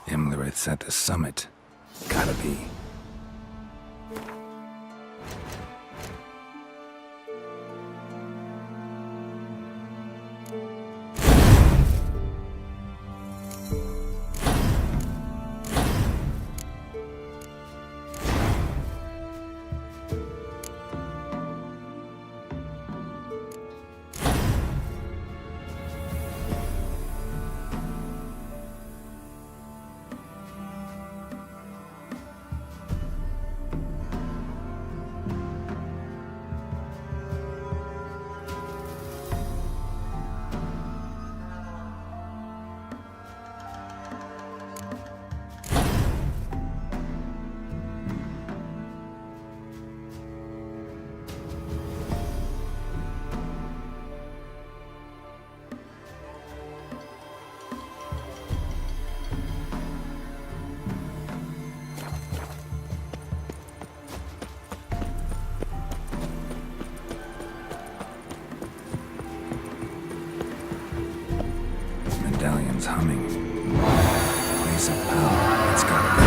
Imlerith's at the summit. Gotta be. Medallion's humming. Place of power. It's gotta be.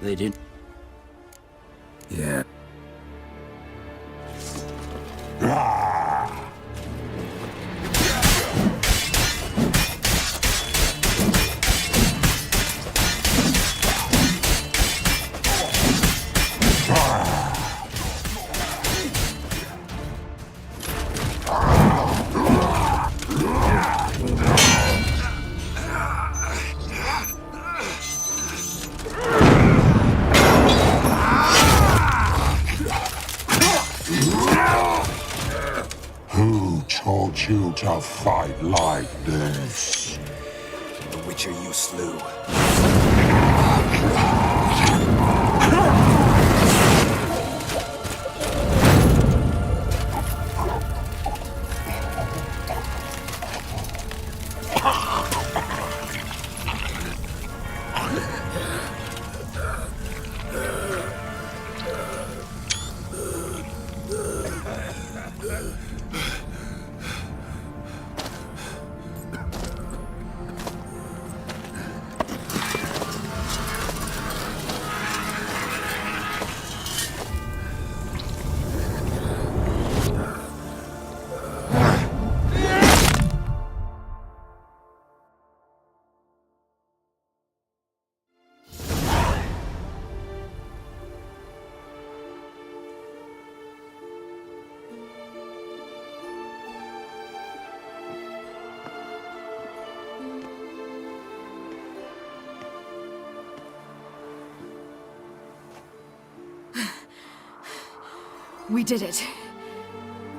They didn't. Yeah. Who taught you to fight like this? The Witcher you slew. We did it.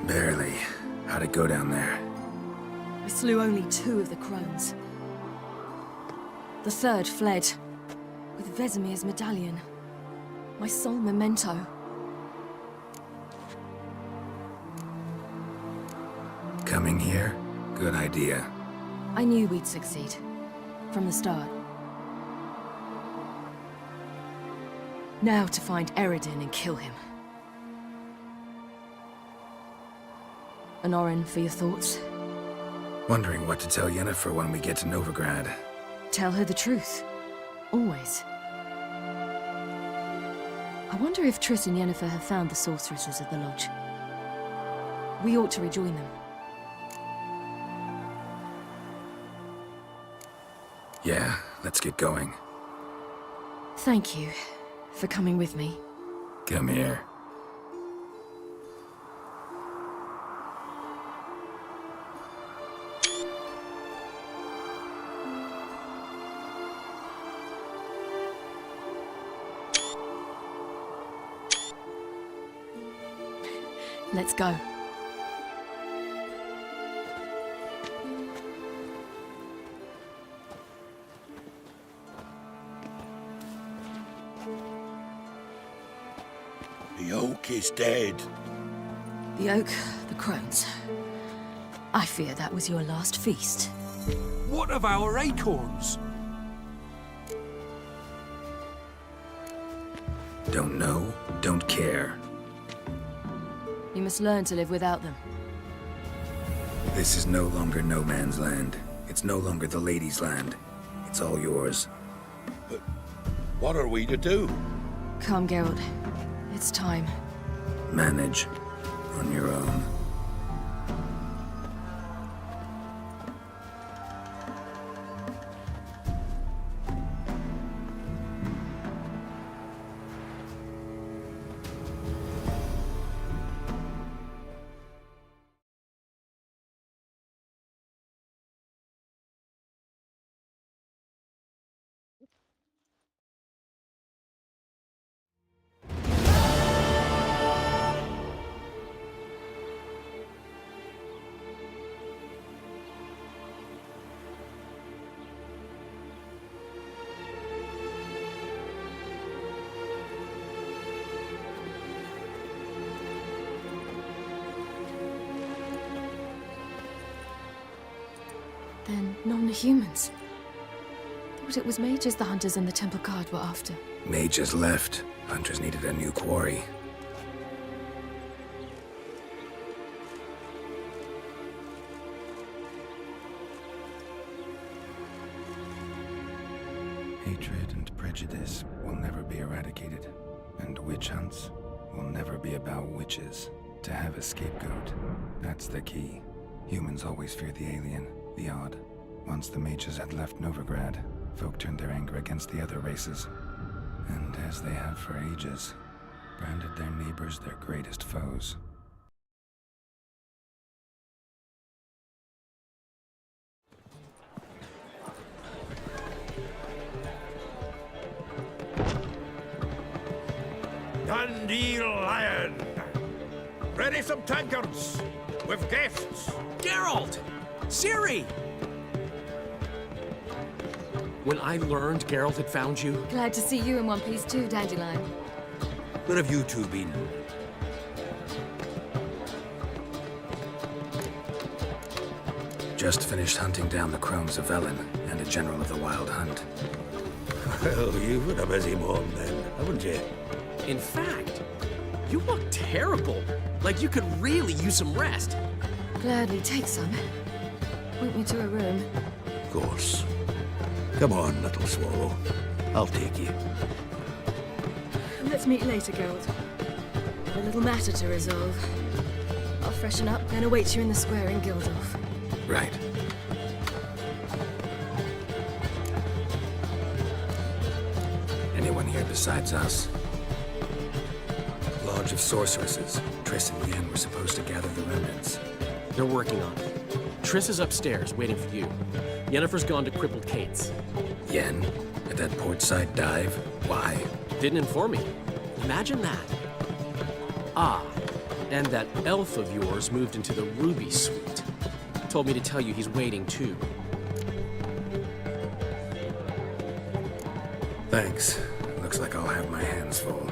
Barely. How'd it go down there? We slew only 2 of the crones. The 3rd fled, with Vesemir's medallion. My sole memento. Coming here? Good idea. I knew we'd succeed. From the start. Now to find Eredin and kill him. Anorin, for your thoughts? Wondering what to tell Yennefer when we get to Novigrad. Tell her the truth. Always. I wonder if Triss and Yennefer have found the sorceresses at the lodge. We ought to rejoin them. Yeah, let's get going. Thank you for coming with me. Come here. Let's go. The oak is dead. The oak, the crones. I fear that was your last feast. What of our acorns? Don't know, don't care. You must learn to live without them. This is no longer no man's land. It's no longer the lady's land. It's all yours. But what are we to do? Come, Geralt. It's time. Manage. On your own. Then none are humans. Thought it was mages the hunters and the Temple Guard were after. Mages left. Hunters needed a new quarry. Hatred and prejudice will never be eradicated. And witch hunts will never be about witches. To have a scapegoat, that's the key. Humans always fear the alien, the odd. Once the mages had left Novigrad, folk turned their anger against the other races. And as they have for ages, branded their neighbors their greatest foes. Dandelion! Ready some tankards! With guests! Geralt! Ciri! When I learned Geralt had found you... Glad to see you in one piece too, Dandelion. Where have you two been? Just finished hunting down the crones of Velen and a general of the Wild Hunt. Well, you've had a busy morning then, haven't you? In fact, you look terrible. Like you could really use some rest. Gladly take some. Point me to a room. Of course. Come on, little swallow. I'll take you. Let's meet later, Geralt. A little matter to resolve. I'll freshen up and await you in the square in Gildorf. Right. Anyone here besides us? Lodge of Sorceresses. Triss and Yen were supposed to gather the remnants. They're working on it. Triss is upstairs, waiting for you. Yennefer's gone to Crippled Kate's. Yen? At that portside dive? Why? Didn't inform me. Imagine that. Ah, And that elf of yours moved into the Ruby Suite. Told me to tell you he's waiting too. Thanks. Looks like I'll have my hands full.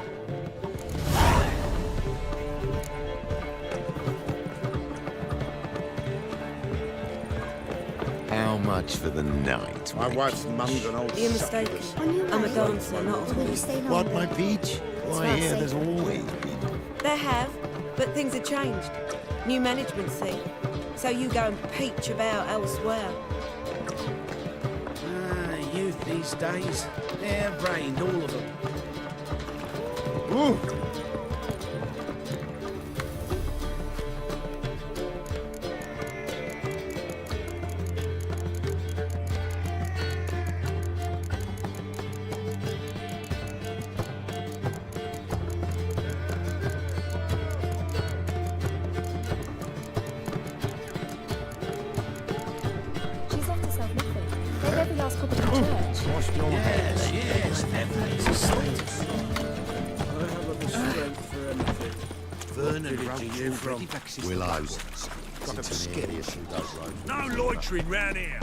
How much for the night? My wife's mum's an old You're mistaken. I'm a dancer, not a horse. What, my peach? Why, here there's always been. There have, but things have changed. New management, see? So you go and peach about elsewhere. Youth these days. They're brained, all of them. Ooh. She's off to sell nothing. They've every last couple in church. Wash your hands. Yes, definitely. Vernon wrote you from Willows. Got It's him scared. hilarious through those roads. No loitering round here.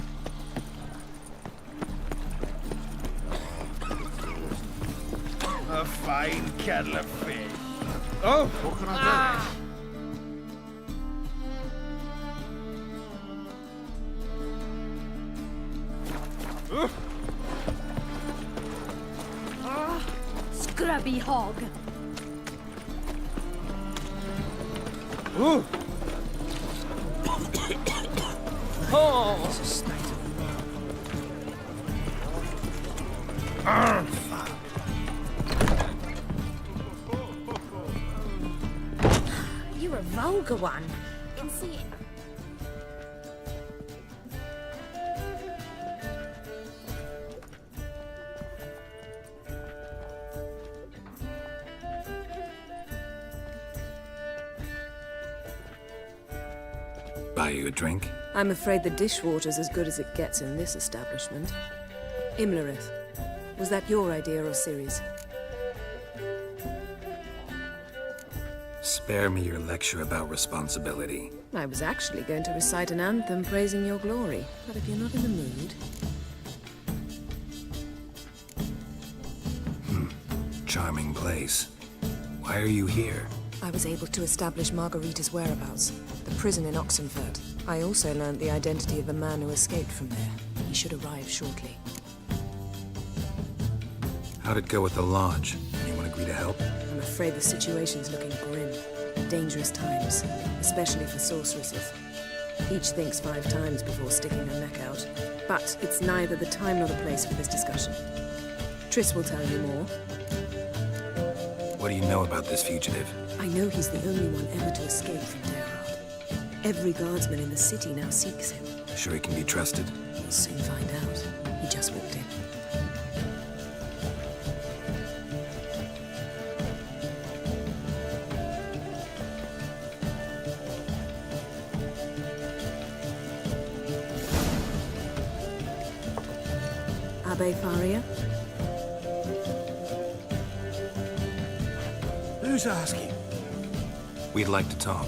A fine kettle of fish. Oh, what can I do? Scrubby hog. Ooh. Oh. It's a state of You're a vulgar one. Can see it. Buy you a drink? I'm afraid the dishwater's as good as it gets in this establishment. Imlerith, was that your idea or Ciri's? Spare me your lecture about responsibility. I was actually going to recite an anthem praising your glory, but if you're not in the mood... Charming place. Why are you here? I was able to establish Margarita's whereabouts, the prison in Oxenford. I also learned the identity of the man who escaped from there. He should arrive shortly. How'd it go with the lodge? Anyone agree to help? I'm afraid the situation's looking grim. Dangerous times, especially for sorceresses. Each thinks 5 times before sticking her neck out. But it's neither the time nor the place for this discussion. Triss will tell you more. What do you know about this fugitive? I know he's the only one ever to escape from Geralt. Every guardsman in the city now seeks him. Sure he can be trusted? We'll soon find out. He just walked in. Abbe Faria? Who's asking? We'd like to talk.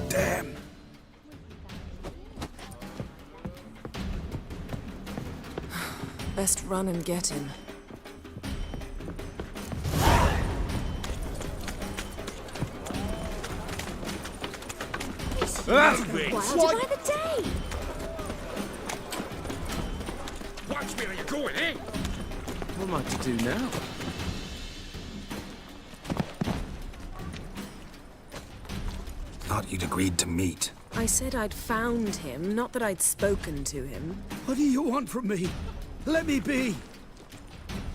Damn. Best run and get him. By the day. Watch me, are you going, eh? What am I to do now? Thought you'd agreed to meet. I said I'd found him, not that I'd spoken to him. What do you want from me? Let me be.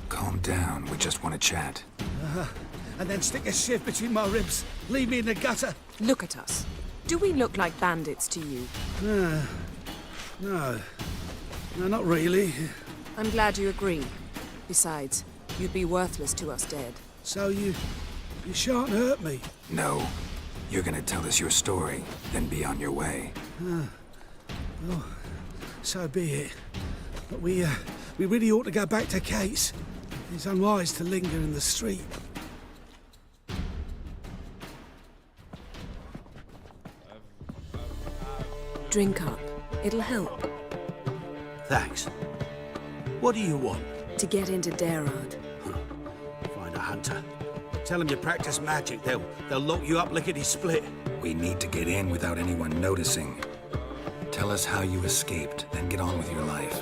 Calm down, we just want to chat. And then stick a sieve between my ribs. Leave me in the gutter. Look at us. Do we look like bandits to you? No, not really. I'm glad you agree. Besides, you'd be worthless to us dead. So you shan't hurt me. No. You're gonna tell us your story, then be on your way. Well, so be it. But we really ought to go back to Kate's. It's unwise to linger in the street. Drink up. It'll help. Thanks. What do you want? To get into Geralt. Find a hunter. Tell them you practice magic. They'll lock you up lickety-split. We need to get in without anyone noticing. Tell us how you escaped, then get on with your life.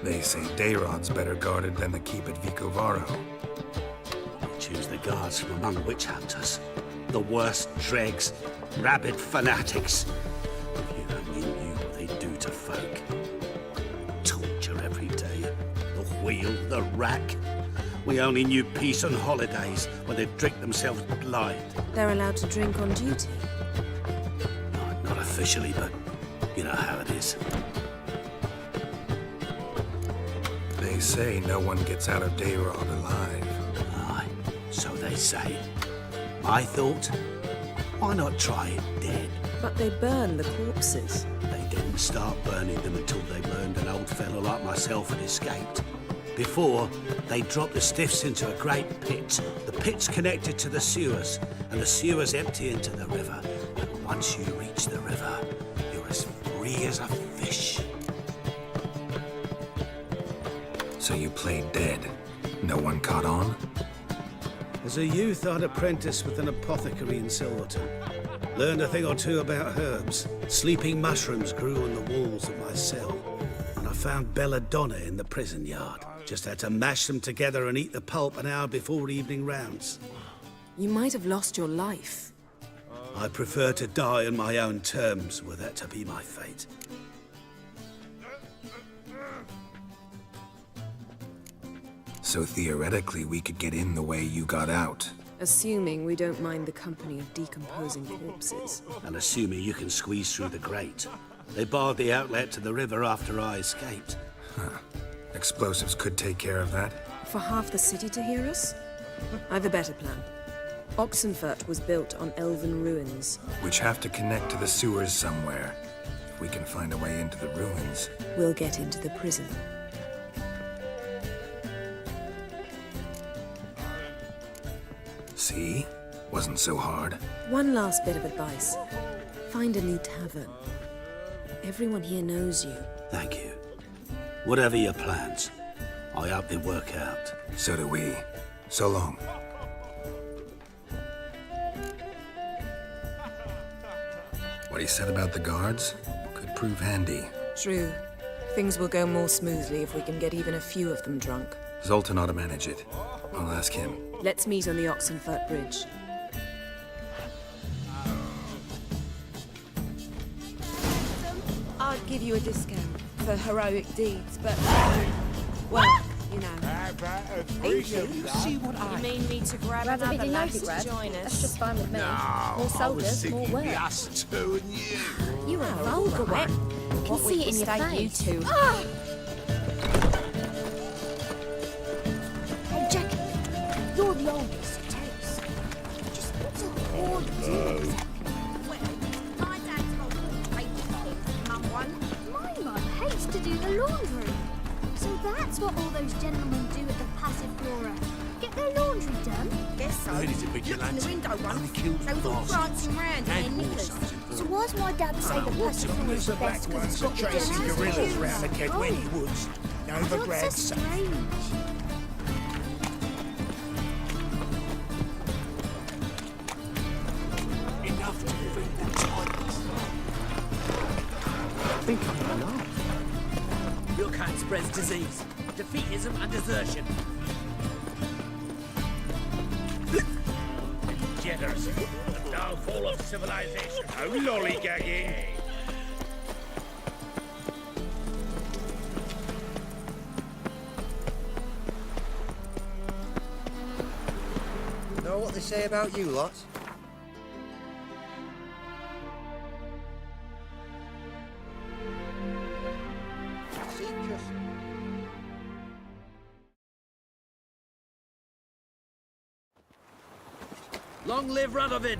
They say Dayrod's better guarded than the keep at Vicovaro. Choose the guards from among witch hunters. The worst dregs, rabid fanatics. If you only knew what they do to folk. Torture every day. The wheel, the rack. We only knew peace on holidays when they'd drink themselves blind. They're allowed to drink on duty. Not officially, but you know how it is. They say no one gets out of Dayrod alive. Aye, so they say. I thought, why not try it dead? But they burn the corpses. They didn't start burning them until they learned an old fellow like myself had escaped. Before, they dropped the stiffs into a great pit. The pit's connected to the sewers, and the sewers empty into the river. And once you reach the river, you're as free as a fish. So you played dead. No one caught on? As a youth, I'd apprenticed with an apothecary in Silverton. Learned a thing or two about herbs. Sleeping mushrooms grew on the walls of my cell. And I found belladonna in the prison yard. Just had to mash them together and eat the pulp an hour before evening rounds. You might have lost your life. I prefer to die on my own terms, were that to be my fate. So theoretically, we could get in the way you got out. Assuming we don't mind the company of decomposing corpses. And assuming you can squeeze through the grate. They barred the outlet to the river after I escaped. Huh. Explosives could take care of that. For half the city to hear us? I've a better plan. Oxenfurt was built on elven ruins. Which have to connect to the sewers somewhere. If we can find a way into the ruins. We'll get into the prison. See? Wasn't so hard. One last bit of advice. Find a new tavern. Everyone here knows you. Thank you. Whatever your plans, I hope they work out. So do we. So long. What he said about the guards could prove handy. True. Things will go more smoothly if we can get even a few of them drunk. Zoltan ought to manage it. I'll ask him. Let's meet on the Oxenfurt Bridge. I'd give you a discount for heroic deeds, but... well, you know. See what I mean me to grab Rather another be lass delighted, to Brad. join us? That's just fine with me. More soldiers, more work. Us two and you. You are a vulgar one. I can see it in your face. You two. Ah! Hey, Jack, you're the oldest, so tell us. Just what's a horde do? My dad told me to take things, Mum won. My mum hates to do the laundry. So that's what all those gentlemen do at the Passive Flora. Get their laundry done. Guess so. Heard he's a Looked in the vigilante. window Only once. killed They was all bastards. prancing round in their knickers. So why's my dad say the Passive Flora is the best because it's got the Chasing dirty gorillas shoes? round the Kedweni woods. That's Novigrad so strange. enough to prevent the tigers. I think I'm alive. Your kind spreads disease, defeatism and desertion. Degeneracy, the downfall of civilization. No lollygagging. Know what they say about you lot? Long live Radovid!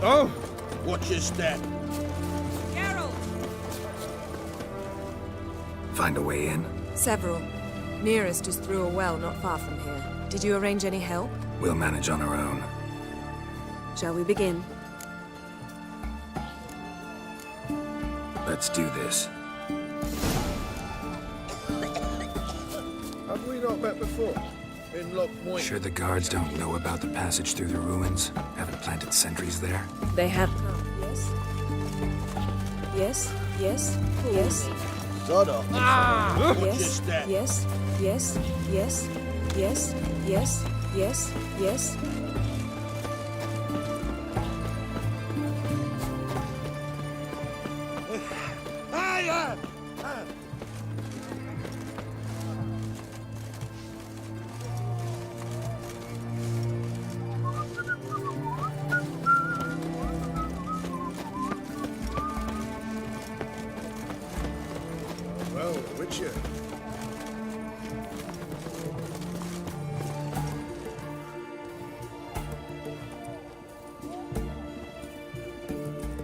Oh! Watch your step. Geralt! Find a way in? Several. Nearest just through a well not far from here. Did you arrange any help? We'll manage on our own. Shall we begin? Let's do this. Have we not met before? In Loch Moy? Sure the guards don't know about the passage through the ruins? Haven't planted sentries there? They have come, yes? Yes, yes, yes. Shut up. Yes, yes, yes, yes, yes, yes, yes, yes. Well, Witcher.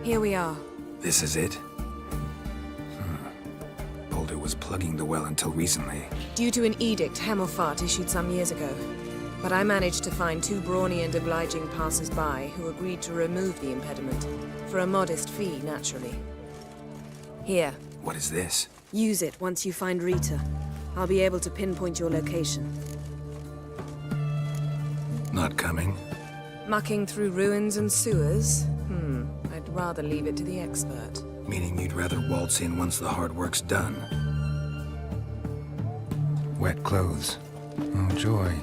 Here we are. This is it? Boulder was plugging the well until recently. Due to an edict Hemmelfart issued some years ago. But I managed to find two brawny and obliging passers-by who agreed to remove the impediment. For a modest fee, naturally. Here. What is this? Use it once you find Rita. I'll be able to pinpoint your location. Not coming? Mucking through ruins and sewers? I'd rather leave it to the expert. Meaning you'd rather waltz in once the hard work's done. Wet clothes. Oh, joy.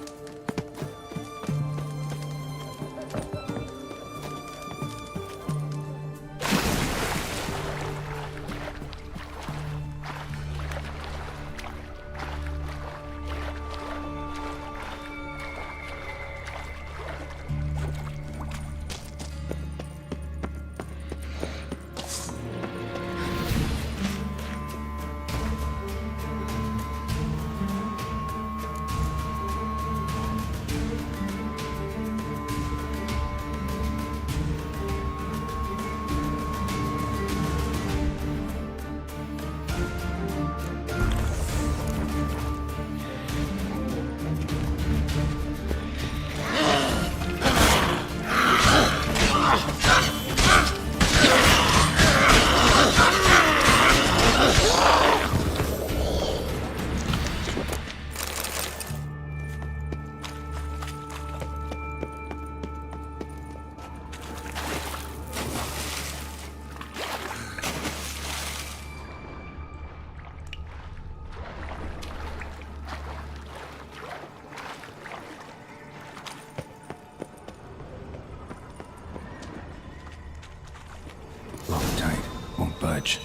Lock tight. Won't budge.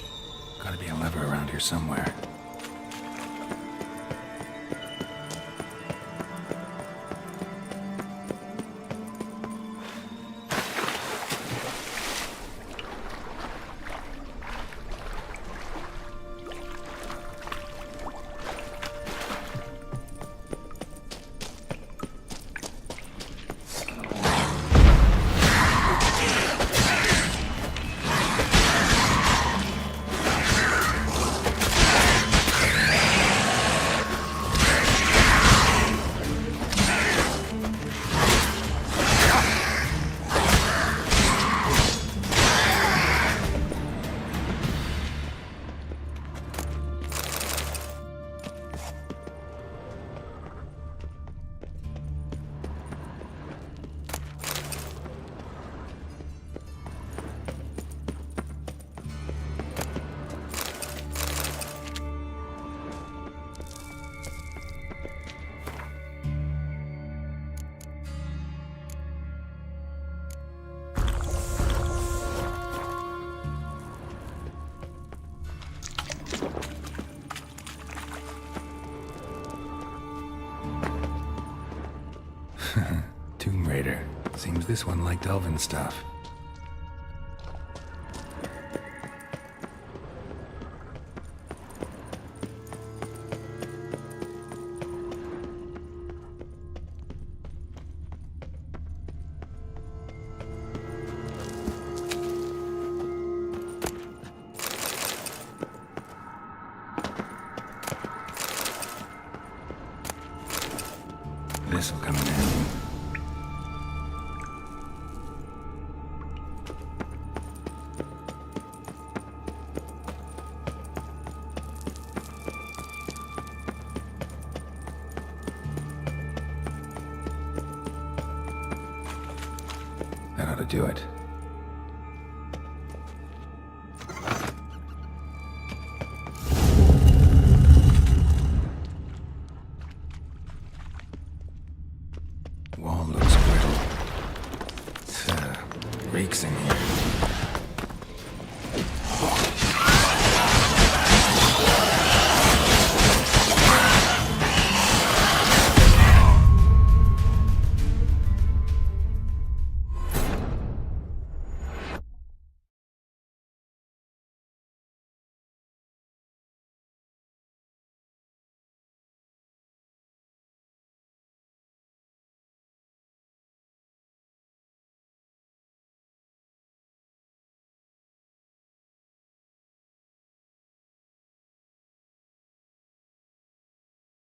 Gotta be a lever around here somewhere. Tomb Raider. Seems this one liked elven stuff. This'll come in handy. That ought to do it.